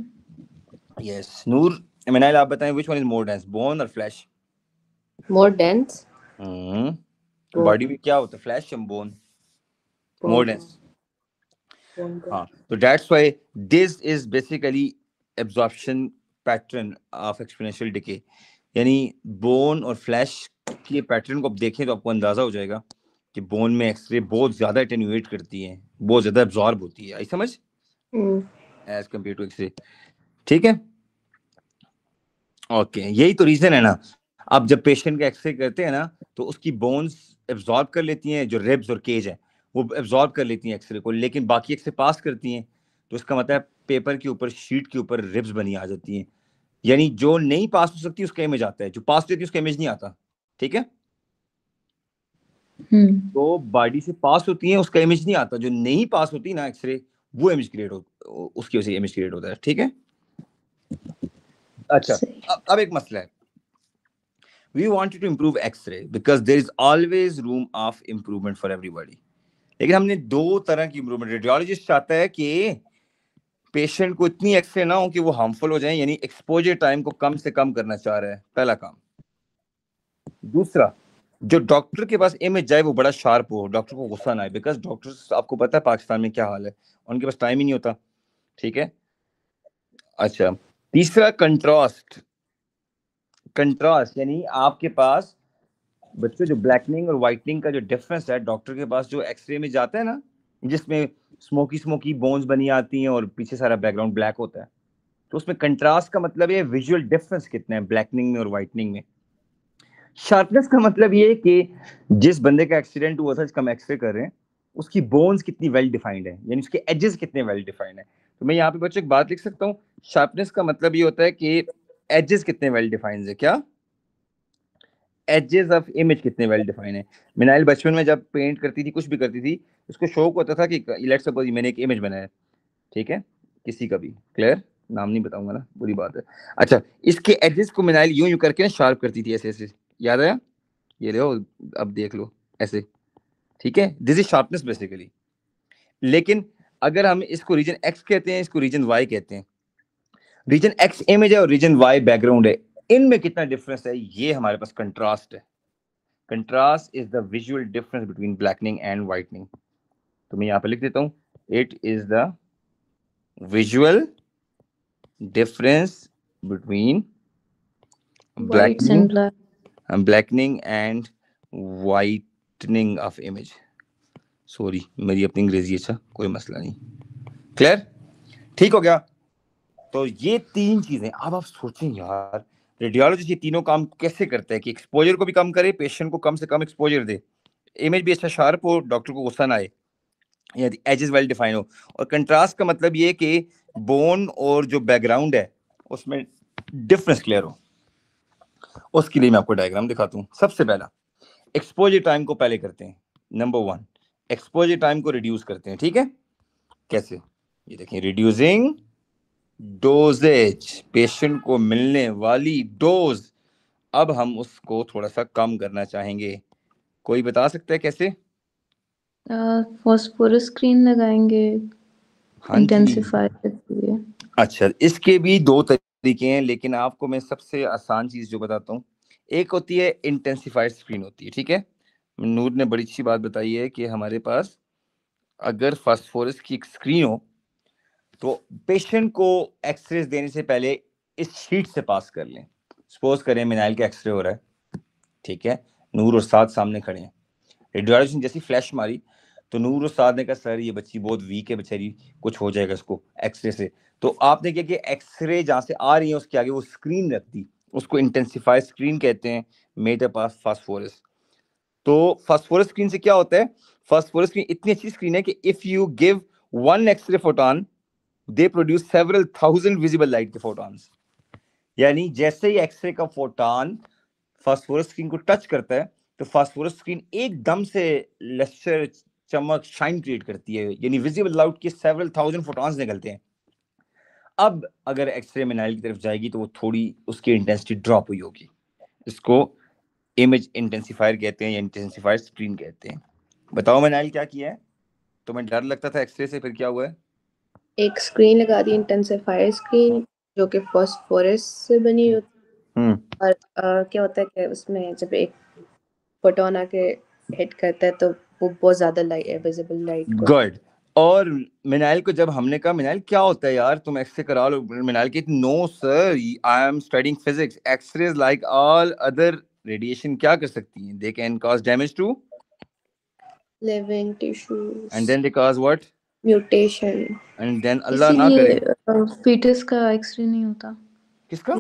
यस नूर, मिनाइल आप बताएं which one is more dense, bone और फ्लैश? More dense. बॉडी में क्या होता है, फ्लैश या बोन? मोर डेंस। हाँ, तो that's why this is basically absorption pattern of exponential decay, यानी बोन और फ्लैश के पैटर्न को आप देखें तो आपको अंदाजा हो जाएगा कि बोन में एक्सरे बहुत ज्यादा एटेन्यूएट करती है, बहुत ज्यादा एब्जॉर्ब होती है, आई समझ, एज कंपेयर टू एक्सरे, ठीक है। ओके, यही तो रीजन है ना, अब जब पेशेंट का एक्सरे करते हैं ना तो उसकी बोन्स एब्जॉर्ब कर लेती हैं, जो रिब्स और केज है वो एब्जॉर्ब कर लेती हैं एक्सरे को, लेकिन बाकी एक्सरे पास करती हैं, तो इसका मतलब पेपर के ऊपर, शीट के ऊपर रिब्स बनी आ जाती हैं, यानी जो नहीं पास हो सकती उसका इमेज आता है, जो पास होती है उसका इमेज नहीं आता, ठीक है। तो बॉडी से पास होती है उसका इमेज नहीं आता, जो नहीं पास होती ना एक्सरे, वो इमेज क्रिएट हो, उसकी वजह से इमेज क्रिएट होता है, ठीक है। अच्छा, अब एक मसला है, we wanted to improve x-ray because there is always room of improvement for everybody, लेकिन हमने दो तरह की इंप्रूवमेंट, रेडियोलॉजिस्ट चाहता है कि पेशेंट को इतनी एक्सरे ना हो कि वो हार्मफुल हो जाए, यानी एक्सपोजर टाइम को कम से कम करना चाह रहा है, पहला काम। दूसरा, जो डॉक्टर के पास इमेज जाए वो बड़ा शार्प हो, डॉक्टर को गुस्सा ना आए, बिकॉज डॉक्टर्स आपको पता है पाकिस्तान में क्या हाल है, उनके पास टाइम ही नहीं होता, ठीक है। अच्छा, तीसरा कंट्रास्ट, कंट्रास्ट यानी आपके पास बच्चों जो ब्लैकनिंग और व्हाइटनिंग का जो डिफरेंस है, डॉक्टर के पास जो एक्सरे में जाता है ना, जिसमें स्मोकी स्मोकी बोन्स बनी आती हैं और पीछे सारा बैकग्राउंड ब्लैक होता है, तो उसमें कंट्रास्ट का मतलब ये विजुअल डिफरेंस कितना है ब्लैकनिंग में और व्हाइटनिंग में। शार्पनेस का मतलब ये कि जिस बंदे का एक्सीडेंट हुआ था, जिसका हम एक्सरे कर रहे हैं, उसकी बोन्स कितनी वेल डिफाइंड है, यानी उसके एजेस कितने वेल डिफाइंड है। तो मैं यहाँ पे बच्चों एक बात लिख सकता हूँ, शार्पनेस का मतलब ये होता है कि एजेस कितने वेल डिफाइंड है, क्या एजेस ऑफ इमेज कितने वेल डिफाइन है। मिनाइल बचपन में जब पेंट करती थी, कुछ भी करती थी, उसको शौक होता था कि लेट्स सपोज मैंने एक इमेज बनाया, ठीक है, किसी का भी, क्लियर, नाम नहीं बताऊंगा ना, बुरी बात है। अच्छा, इसके एजेस को मिनाइल यूं यूं करके ना शार्प करती थी, ऐसे ऐसे, याद आया? ये लो, अब देख लो ऐसे, ठीक है, दिस इज शार्पनेस बेसिकली। लेकिन अगर हम इसको रीजन एक्स कहते हैं, इसको रीजन वाई कहते हैं, रीजन एक्स इमेज है और रीजन वाई बैकग्राउंड है, इनमें कितना डिफरेंस है, ये हमारे पास कंट्रास्ट है। Contrast is the visual difference between blackening and whitening. तो मैं यहाँ पे लिख देता हूँ, it is the visual difference between Whites and black. blackening and whitening of image. Sorry, मेरी अपनी अंग्रेजी, अच्छा कोई मसला नहीं, क्लियर, ठीक हो गया। तो ये तीन चीजें, अब आप सोचें यार, रेडियोलॉजिस्ट ये तीनों काम कैसे करते हैं कि एक्सपोजर को भी कम करे, पेशेंट को कम से कम एक्सपोजर दे, इमेज भी अच्छा शार्प हो, डॉक्टर को गुस्सा ना आए, यदि एजेस वेल डिफाइन हो, और कंट्रास्ट का मतलब ये कि बोन और जो बैकग्राउंड है उसमें डिफरेंस क्लियर हो। उसके लिए मैं आपको डायग्राम दिखाता हूँ। सबसे पहला एक्सपोजर टाइम को पहले करते हैं। नंबर 1, एक्सपोजर टाइम को रिड्यूस करते हैं, ठीक है, कैसे, ये देखिए, रिड्यूसिंग डोजेज, पेशेंट को मिलने वाली डोज, अब हम उसको थोड़ा सा कम करना चाहेंगे। कोई बता सकता है कैसे? फॉस्फोरस स्क्रीन लगाएंगे, इंटेंसिफाई करते हुए। अच्छा, इसके भी दो तरीके हैं, लेकिन आपको मैं सबसे आसान चीज जो बताता हूँ, एक होती है इंटेंसिफाइड स्क्रीन होती है, ठीक है। नूर ने बड़ी अच्छी बात बताई है कि हमारे पास अगर फास्फोरस की एक स्क्रीन हो तो पेशेंट को एक्सरे देने से पहले इस शीट से पास कर लें। सपोज करें मिनाइल का एक्सरे हो रहा है, ठीक है, नूर और साद सामने खड़े हैं, रेडियोलॉजिस्ट जैसी फ्लैश मारी तो नूर और साद ने कहा सर ये बच्ची बहुत वीक है बेचारी, कुछ हो जाएगा इसको एक्सरे से। तो आपने क्या किया कि एक्सरे जहां से आ रही है उसके आगे वो स्क्रीन रख दी, उसको इंटेंसिफाई स्क्रीन कहते हैं, मेड अप ऑफ फास्फोरस। तो फास्फोरस स्क्रीन से क्या होता है, फास्फोरस स्क्रीन इतनी अच्छी स्क्रीन है कि if you give one x ray photon they produce several thousand visible light के फोटॉन्स। यानी जैसे ही एक्सरे का फोटॉन फास्फोरस स्क्रीन को टच करता है तो फास्फोरस स्क्रीन एकदम से लस्टर, चमक, शाइन क्रिएट करती है, यानी विजिबल लाइट के सेवरल थाउजेंड फोटॉन्स निकलते हैं। अब अगर एक्सरे मिनाइल की तरफ जाएगी तो वो थोड़ी उसकी इंटेंसिटी ड्रॉप हुई होगी, इसको इमेज इंटेंसिफायर कहते हैं या इंटेंसिफायर स्क्रीन कहते हैं। बताओ मिनाइल क्या किया है? तुम्हें डर लगता था एक्सरे से, फिर क्या हुआ है? एक स्क्रीन लगा दी, इंटेंसिफायर स्क्रीन, जो कि फास्फोरस से बनी होती है, और क्या होता है कि उसमें जब एक फोटोन आके हिट करता है तो वो बहुत ज्यादा लाइट, विजिबल लाइट को। गुड। और मिनाइल को जब हमने कहा मिनाइल क्या होता है यार, तुम एक्सरे करा लो, मिनाइल की no sir, I am studying physics, x-rays like all other radiation क्या कर सकती हैं, they can cause damage to living tissues and then they cause what, mutation, and then Allah ना करे। फीटस का एक्सरे नहीं होता, किसका?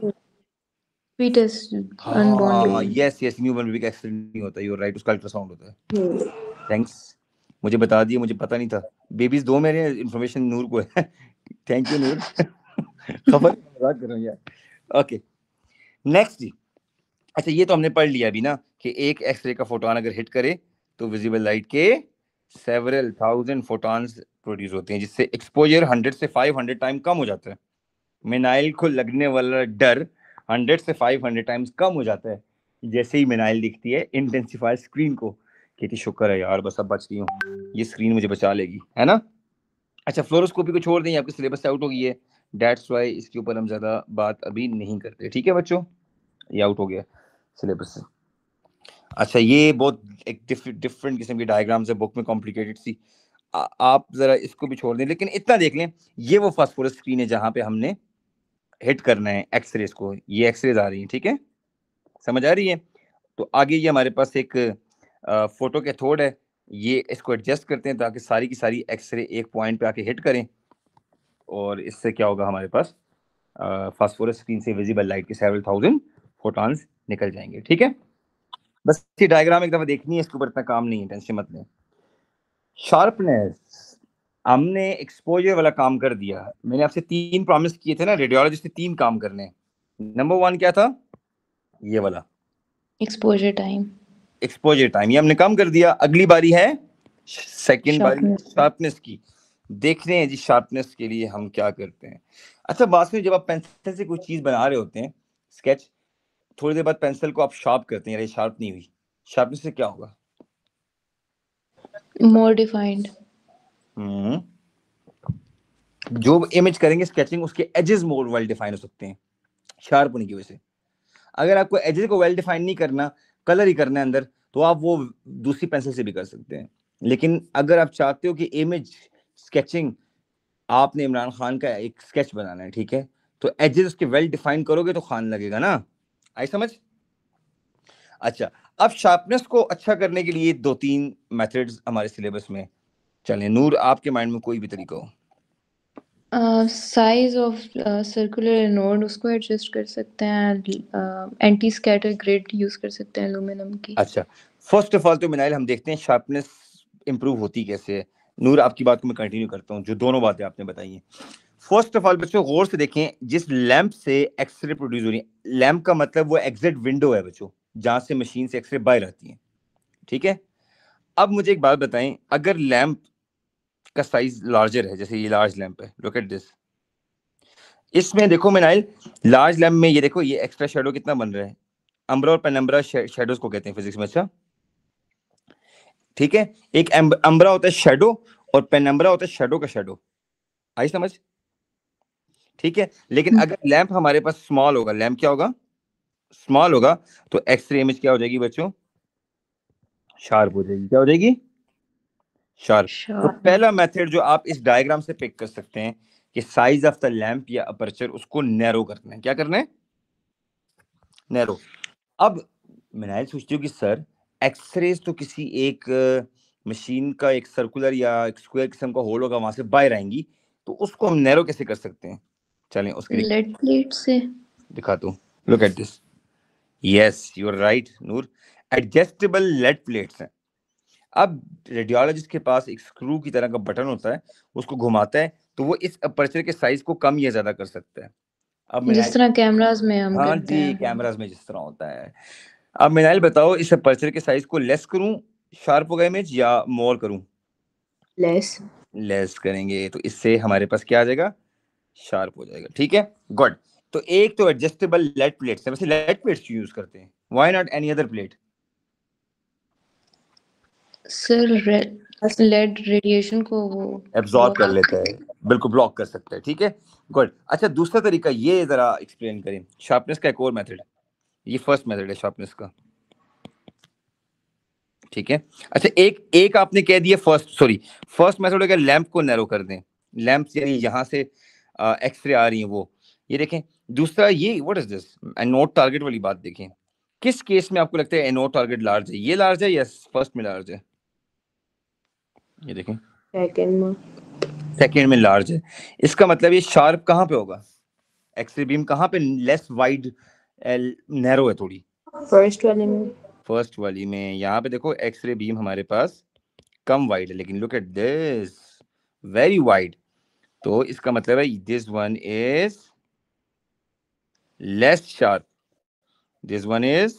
फीटस, अनबॉर्न हाँ baby. Yes yes, newborn baby का एक्सरे नहीं होता, यू आर राइट, उसका अल्ट्रासाउंड होता है। थैंक्स, मुझे बता दिया, मुझे पता नहीं था। बेबीज दो मेरे, इन्फॉर्मेशन नूर को है। थैंक यू नूर। खबर मजाक कर रहा हूँ यार। ओके, नेक्स्ट जी। अच्छा, ये तो हमने पढ़ लिया अभी ना कि एक एक्सरे का फोटोन अगर हिट करे तो विजिबल लाइट के सेवरल थाउजेंड फोटॉन्स प्रोड्यूस होते हैं, जिससे एक्सपोजर 100 से 500 टाइम कम हो जाता है। मिनाइल को लगने वाला डर 100 से 500 टाइम्स कम हो जाता है जैसे ही मिनाइल दिखती है इंटेंसिफायर स्क्रीन को। कहती शुक्र है यार, बस अब बच रही हूँ, ये स्क्रीन मुझे बचा लेगी, है ना। अच्छा, फ्लोरोस्कोपी को छोड़ दें, आपके सिलेबस से आउट हो गई है, दैट्स व्हाई इसके ऊपर हम ज्यादा बात अभी नहीं करते, ठीक है बच्चों, ये आउट हो गया सिलेबस से। अच्छा, ये बहुत एक डिफरेंट किस्म की डायग्राम्स है, बुक में कॉम्प्लिकेटेड सी, आप जरा इसको भी छोड़ दें, लेकिन इतना देख लें, ये वो फास्फोरस स्क्रीन है जहां पे हमने हिट करना है एक्सरेज को, ये एक्सरेज आ रही है, ठीक है, समझ आ रही है। तो आगे ये हमारे पास एक फोटो कैथोड है, ये इसको एडजस्ट करते हैं ताकि सारी की सारी एक्सरे एक पॉइंट पे आके हिट करें, और इससे क्या होगा, हमारे पास फास्फोरस स्क्रीन से विजिबल लाइट के सेवरल थाउजेंड फोटॉन्स निकल जाएंगे, ठीक है। बस ये डायग्राम एक दफा देखनी है, इसके ऊपर इतना काम नहीं है, टेंशन मत लें। शार्पनेस, हमने एक्सपोजर वाला काम कर दिया। मैंने आपसे 3 प्रॉमिस किए थे ना, रेडियोलॉजिस्ट से 3 काम करने। नंबर 1 क्या था, ये वाला, एक्सपोजर टाइम। एक्सपोजर टाइम ये हमने कम कर दिया। अगली बारी है सेकंड बारी शार्पनेस की। देखने हैं जी शार्पनेस के लिए हम क्या करते हैं। अच्छा बात सुनिए, जब आप पेंसिल से कोई चीज बना रहे होते हैं स्केच, थोड़ी देर बाद पेंसिल को आप शार्प करते हैं, ये शार्प नहीं हुई, शार्पनेस से क्या होगा? मोर डिफाइंड। जो इमेज करेंगे स्केचिंग, उसके एजेस मोर वेल डिफाइन हो सकते हैं शार्प होने की वजह से। अगर आपको एजेस को वेल डिफाइन नहीं करना, कलर ही करना है अंदर, तो आप वो दूसरी पेंसिल से भी कर सकते हैं। लेकिन अगर आप चाहते हो कि इमेज स्केचिंग, आपने इमरान खान का एक स्केच बनाना है, ठीक है, तो एजेस उसके वेल डिफाइन करोगे तो खान लगेगा ना। आई समझ? अच्छा, अब शार्पनेस को अच्छा करने के लिए 2-3 मेथड्स हमारे सिलेबस में चलें। नूर, आपके माइंड में कोई भी तरीका हो? साइज ऑफ सर्कुलर नोड उसको एडजस्ट कर सकते हैं। एंटी स्कैटर ग्रिड यूज कर सकते हैं एल्यूमिनियम की। अच्छा, फर्स्ट ऑफ ऑल तो मिनाइल हम देखते हैं शार्पनेस इंप्रूव होती कैसे है। नूर, आपकी बात को मैं कंटिन्यू करता हूँ, जो दोनों बातें आपने बताई हैं। फर्स्ट ऑफ ऑल बच्चों गौर से देखें, जिस लैंप से एक्सरे प्रोड्यूस हो रही है, लैंप का मतलब वो एग्जिट विंडो है बच्चों, जहां से मशीन से एक्सरे बाहर आती है, ठीक है। अब मुझे एक बात बताएं, अगर लैंप का साइज लार्जर है, जैसे ये लार्ज लैंप है, लुक एट दिस, इसमें देखो मिनाइल, लार्ज लैंप में ये देखो, ये एक्स्ट्रा शेडो कितना बन रहा है। अम्ब्रा और पेनम्ब्रा शेडोज को कहते हैं फिजिक्स में, अच्छा ठीक है। एक अम्ब्रा होता है शेडो और पेनम्ब्रा होता है शेडो का शेडो। आई समझ? ठीक है। लेकिन अगर लैंप हमारे पास स्मॉल होगा, लैंप क्या होगा? स्मॉल होगा, तो एक्सरे इमेज क्या हो जाएगी बच्चों? शार्प हो जाएगी। क्या हो जाएगी? शार्प। तो पहला मेथड जो आप इस डायग्राम से पिक कर सकते हैं कि साइज ऑफ द लैंप या अपर्चर, उसको नैरो करना है। क्या करना है? नैरो। अब मिनाइल सोचती हूँ कि सर एक्सरेज तो किसी एक मशीन का एक सर्कुलर या एक स्क्वायर किस्म का होल होगा, वहां से बाहर आएंगी, तो उसको हम नैरो कैसे कर सकते हैं? चलें उसके लिए लेड प्लेट से दिखा दूं। Look at this, yes you are right Noor, adjustable lead plates हैं। अब रेडियोलॉजिस्ट के पास एक स्क्रू की तरह का बटन होता है, उसको घुमाता है तो वो इस अपर्चर के साइज को कम या ज्यादा कर सकता है। अब जिस तरह कैमरास में हम हाँ करते जी, हैं। कैमरास में जिस तरह होता है। अब मिनाइल बताओ, इस अपर्चर के साइज को लेस करूं, शार्प होगा इमेज, या मोर करूं? लेस। लेस करेंगे तो इससे हमारे पास क्या आ जाएगा? शार्प हो जाएगा। ठीक है, गुड। तो एक तो एडजस्टेबल लेड प्लेट्स है। वैसे लेड प्लेट्स यूज करते हैं, why not any other plate? Sir lead radiation को वो एब्जॉर्ब कर लेता है, बिल्कुल ब्लॉक कर सकता है। ठीक है, गुड। अच्छा, दूसरा तरीका ये जरा एक्सप्लेन करें शार्पनेस का, एक और मेथड। ये फर्स्ट मेथड है शार्पनेस का, ठीक है। अच्छा, एक आपने कह दिया फर्स्ट मेथड है कि लैंप को नैरो कर दें, लैंप यानी यहां से एक्सरे आ रही है वो, ये देखें। दूसरा ये what is this anode target वाली बात देखें। किस केस में आपको लगता है एनोड टारगेट लार्ज है? ये लार्ज है या फर्स्ट में लार्ज है? ये देखें, सेकेंड में लार्ज है। इसका मतलब ये शार्प कहाँ पे होगा? एक्सरे बीम कहाँ पे लेस वाइड नैरो है थोड़ी? फर्स्ट वाली में। यहाँ पे देखो एक्सरे बीम हमारे पास कम वाइड है, लेकिन look at this, very wide. तो इसका मतलब है this one is less sharp, this one is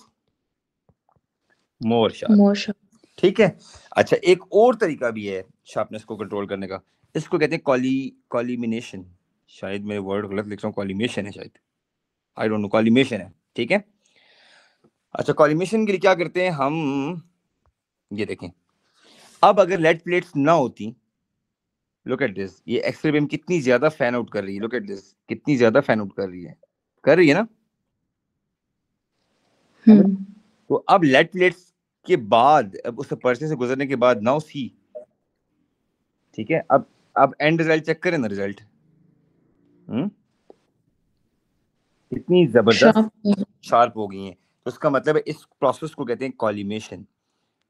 more sharp. ठीक है। अच्छा, एक और तरीका भी है शार्पनेस को कंट्रोल करने का, इसको कहते हैं कॉलिमिनेशन। शायद मैं वर्ड गलत लिख रहा हूँ, कॉलिमेशन है शायद, आई डोंट नो, कॉलिमेशन है। ठीक है। अच्छा, कॉलिमेशन के लिए क्या करते हैं हम, ये देखें। अब अगर लेड प्लेट्स ना होती, लुक एट दिस, ये एक्सरे बीम कितनी ज्यादा फैन आउट कर रही है, लुक एट दिस, कितनी ज्यादा फैन आउट कर रही है ना। तो अब लेड प्लेट्स के बाद, अब उस पर्चे से गुजरने के बाद, नाउ सी, ठीक है, अब एंड रिजल्ट चेक करें ना, रिजल्ट इतनी जबरदस्त शार्प हो गई है। तो उसका मतलब है इस प्रोसेस को कहते हैं कॉलिमेशन।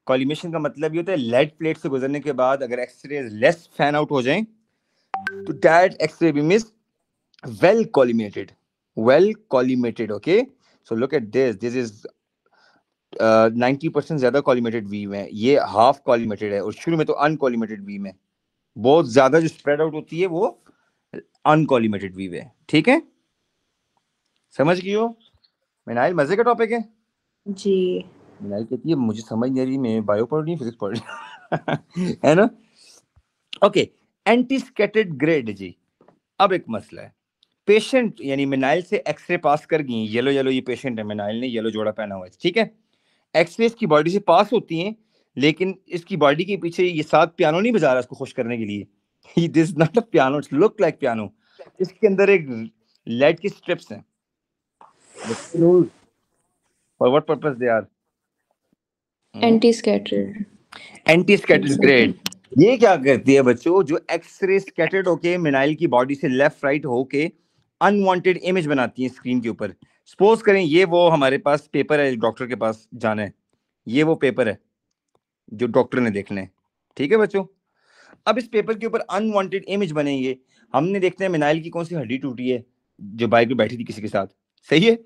कॉलिमेशन का मतलब ये होता है लेड प्लेट से गुजरने के बाद अगर एक्सरे लेस फैन आउट हो जाए, तो that x ray beam is well collimated, okay, so look at this is 90% ज्यादा collimated बीम है, ये हाफ collimated है, और शुरू में तो अनcollimated बीम है। बहुत ज्यादा जो स्प्रेड आउट होती है वो अनcollimated बीम है। ठीक है, समझ गई हो? मिनाइल, मजे का टॉपिक है। जी मिनाल कहती है मुझे समझ नहीं आ रही, मैं बायो पढ़ रही हूँ, फिजिक्स पढ़ रही हूँ है ना। ओके, एंटी स्कैटर्ड ग्रेड जी। अब एक मसला है, पेशेंट यानी मिनाइल से एक्सरे पास कर गई, येलो येलो ये पेशेंट है, मिनाइल ने येलो जोड़ा पहना हुआ है, ठीक है। एक्सरे इसकी बॉडी से पास होती हैं, लेकिन इसकी बॉडी के पीछे ये साथ पियानो नहीं बजा रहा इसको खुश करने के लिए। This not a piano, it's look like piano. इसके अंदर एक लेड की स्ट्रिप्स हैं। For what purpose they are? Anti scattered. Anti scattered grid. ये क्या करती है बच्चों, जो एक्सरे स्कैटर्ड होके मिनाइल की बॉडी से लेफ्ट राइट होके अनवांटेड इमेज बनाती है स्क्रीन के ऊपर। सपोज करें ये वो हमारे पास पेपर है, डॉक्टर के पास जाना है, ये वो पेपर है जो डॉक्टर ने देखना है, ठीक है बच्चों। अब इस पेपर के ऊपर अनवांटेड इमेज बनेंगे, हमने देखते हैं मिनाइल की कौन सी हड्डी टूटी है जो बाइक पे बैठी थी किसी के साथ, सही है।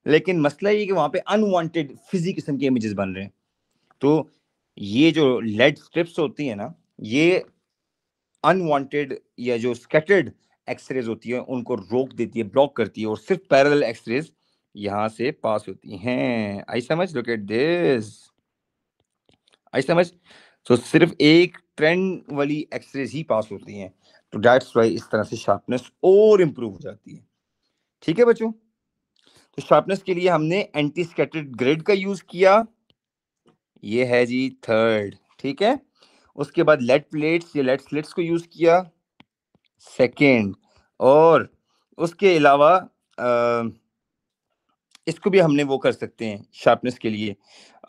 लेकिन मसला ये कि वहां पे अनवांटेड फिजी किस्म के इमेजेस बन रहे हैं। तो ये जो लेड स्ट्रिप्स होती है ना, ये अनवांटेड या जो स्कैटर्ड एक्सरेज होती है उनको रोक देती है, ब्लॉक करती है, और सिर्फ पैरेलल एक्सरेज यहां से पास होती हैं। आई समझ, लुक एट दिस, आई समझ। तो सिर्फ एक ट्रेंड वाली एक्सरेज ही पास होती हैं, तो दैट्स व्हाई इस तरह से शार्पनेस और इंप्रूव हो जाती है, ठीक है बच्चों। तो शार्पनेस के लिए हमने एंटी स्कैटर्ड ग्रेड का यूज किया, ये है जी थर्ड, ठीक है। उसके बाद लेड प्लेट्स या लेड स्लिट्स को यूज किया, सेकेंड। और उसके अलावा इसको भी हमने वो कर सकते हैं शार्पनेस के लिए,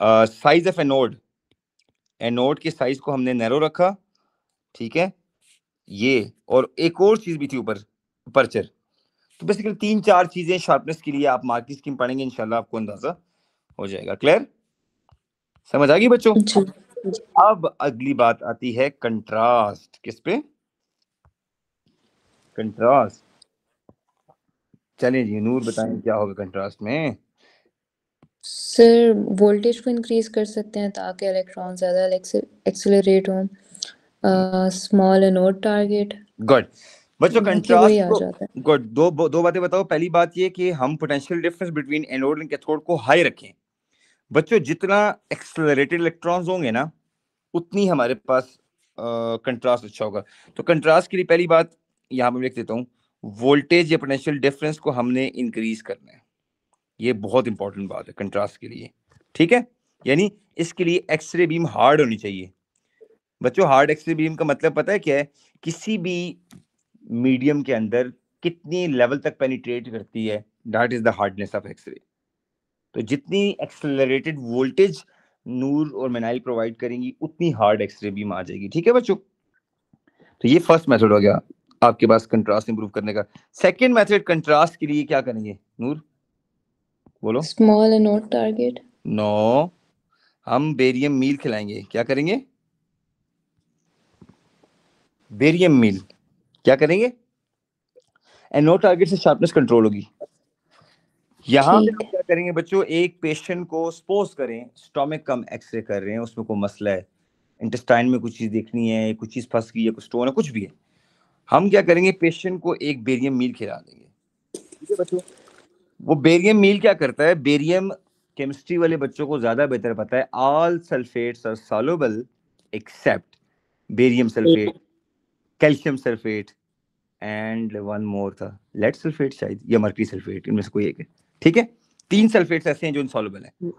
साइज ऑफ एनोड, एनोड के साइज को हमने नैरो रखा, ठीक है। ये और एक और चीज भी थी ऊपर, अपर्चर। तो बेसिकली 3-4 चीजें शार्पनेस के लिए, आप मार्किंग स्कीम पढ़ेंगे इंशाल्लाह आपको अंदाजा हो जाएगा। क्लियर, समझ आ गई बच्चों। अब अगली बात आती है कंट्रास्ट। किस पे? कंट्रास्ट। चलिए जी, नूर बताएं क्या होगा कंट्रास्ट में। सर वोल्टेज को इंक्रीज कर सकते हैं ताकि इलेक्ट्रॉन ज़्यादा एक्सेलरेट हों। Small anode target. गुड बच्चों, बाकी वही कंट्रास्ट आ को जाता है। गुड दो बातें बताओ। पहली बात ये कि हम potential difference between anode and cathode को हाई रखें। बच्चों जितना एक्सेलरेटेड इलेक्ट्रॉन्स होंगे ना, उतनी हमारे पास कंट्रास्ट अच्छा होगा। तो कंट्रास्ट के लिए पहली बात यहाँ पर लिख देता हूँ, वोल्टेज या पोटेंशियल डिफरेंस को हमने इंक्रीज करना है। ये बहुत इंपॉर्टेंट बात है कंट्रास्ट के लिए, ठीक है। यानी इसके लिए एक्सरे बीम हार्ड होनी चाहिए। बच्चों हार्ड एक्सरे बीम का मतलब पता है क्या है? किसी भी मीडियम के अंदर कितनी लेवल तक पेनिट्रेट करती है, that is the hardness of x ray. तो जितनी एक्सेलरेटेड वोल्टेज नूर और मिनाइल प्रोवाइड करेंगी, उतनी हार्ड एक्सरे बीम आ जाएगी, ठीक है बच्चों। तो ये फर्स्ट मेथड हो गया आपके पास कंट्रास्ट इंप्रूव करने का। सेकंड मेथड कंट्रास्ट के लिए क्या करेंगे नूर, बोलो। Small anode target. नो, हम बेरियम मील खिलाएंगे। क्या करेंगे? Barium meal. क्या करेंगे? एनोड टारगेट से शार्पनेस कंट्रोल होगी। यहाँ पे हम क्या करेंगे बच्चों, एक पेशेंट को सपोज करें स्टोमक कम एक्सरे कर रहे हैं, उसमें कोई मसला है, इंटेस्टाइन में कुछ चीज देखनी है, कुछ चीज फंस गई है, कुछ स्टोन है, कुछ भी है, हम क्या करेंगे, पेशेंट को एक बेरियम मील खिला देंगे, ठीक है बच्चों। वो बेरियम मील क्या करता है, बेरियम केमिस्ट्री वाले बच्चों को ज्यादा बेहतर पता है, all sulphates are soluble except barium sulphate, calcium sulphate and one more था लेड सल्फेट शायद, या मर्करी सल्फेट, इनमें से कोई एक है, ठीक है। 3 सल्फेट्स ऐसे हैं जो इनसॉल्युबल हैं।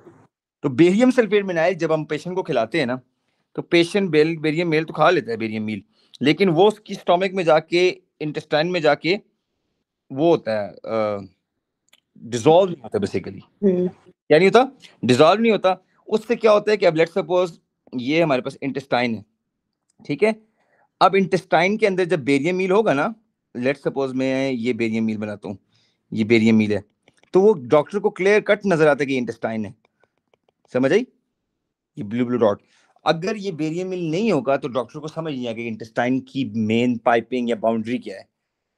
तो बेरियम सल्फेट मिनाइल जब हम पेशेंट को खिलाते हैं ना, तो पेशेंट बेरियम मेल तो खा लेता है, बेरियम मील, लेकिन वो उसकी स्टोमक में जाके, इंटेस्टाइन में जाके वो होता है, डिसॉल्व नहीं होता बेसिकली। क्या नहीं होता? डिसॉल्व नहीं होता। उससे क्या होता है कि अब लेट्स सपोज ये हमारे पास इंटेस्टाइन है, ठीक है। अब इंटेस्टाइन के अंदर जब बेरियम मील होगा ना, लेट्स सपोज मैं ये बेरियम मील बनाता हूँ, ये बेरियम मील है, तो वो डॉक्टर को क्लियर कट नजर आता है कि इंटेस्टाइन है, समझ आई? ये ब्लू ब्लू डॉट। अगर ये बेरियम मील नहीं होगा तो डॉक्टर को समझ नहीं आएगा कि इंटेस्टाइन की मेन पाइपिंग या बाउंड्री क्या है।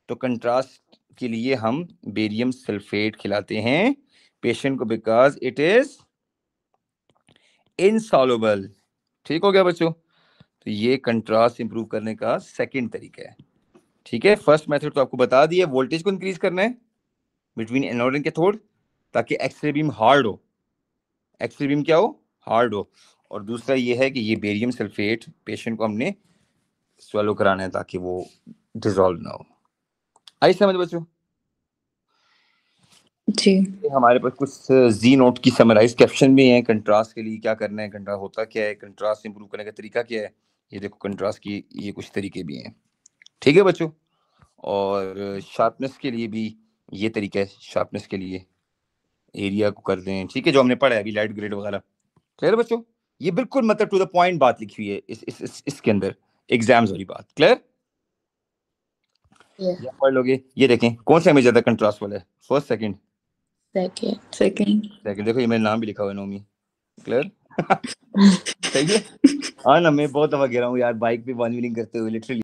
तो कंट्रास्ट के लिए हम बेरियम सल्फेट खिलाते हैं पेशेंट को, बिकॉज इट इज इनसॉल्युबल। ठीक हो गया बच्चों। तो ये कंट्रास्ट इंप्रूव करने का सेकंड तरीका है, ठीक है। फर्स्ट मेथड तो आपको बता दिया, वोल्टेज को इंक्रीज करना है बिटवीन एनोड एंड कैथोड ताकि एक्सरे बीम हार्ड हो, एक्स-रे बीम क्या हो, हार्ड हो, और दूसरा ये है कि ये बेरियम सल्फेट पेशेंट को हमने स्वेलो कराना है ताकि वो डिसॉल्व ना हो। आई समझ बच्चों? जी। हमारे पास कुछ जी नोट की समराइज कैप्शन भी हैं कंट्रास्ट के लिए, क्या करना है, कंट्रास्ट होता क्या है, कंट्रास्ट इंप्रूव करने का तरीका क्या है, ये देखो कंट्रास्ट की ये कुछ तरीके भी हैं, ठीक है बच्चों। और शार्पनेस के लिए भी ये तरीका है, शार्पनेस के लिए एरिया को कर दें, ठीक है, जो हमने पढ़ा है अभी लाइट ग्रेड वगैरह। क्लियर बच्चों? ये बिल्कुल मतलब टू द पॉइंट बात लिखी हुई है इसके अंदर, एग्जाम्स वाली बात। क्लियर? Yeah. पढ़ लोगे। ये देखें कौन सा इमेज ज्यादा कंट्रास्ट वाला है, फर्स्ट सेकंड? सेकंड। देखो ये मेरा नाम भी लिखा हुआ है नोमी। क्लियर? सही है। हाँ ना, मैं बहुत दफा गिरा हूँ यार बाइक पे वन व्हीलिंग करते हुए लिटरली।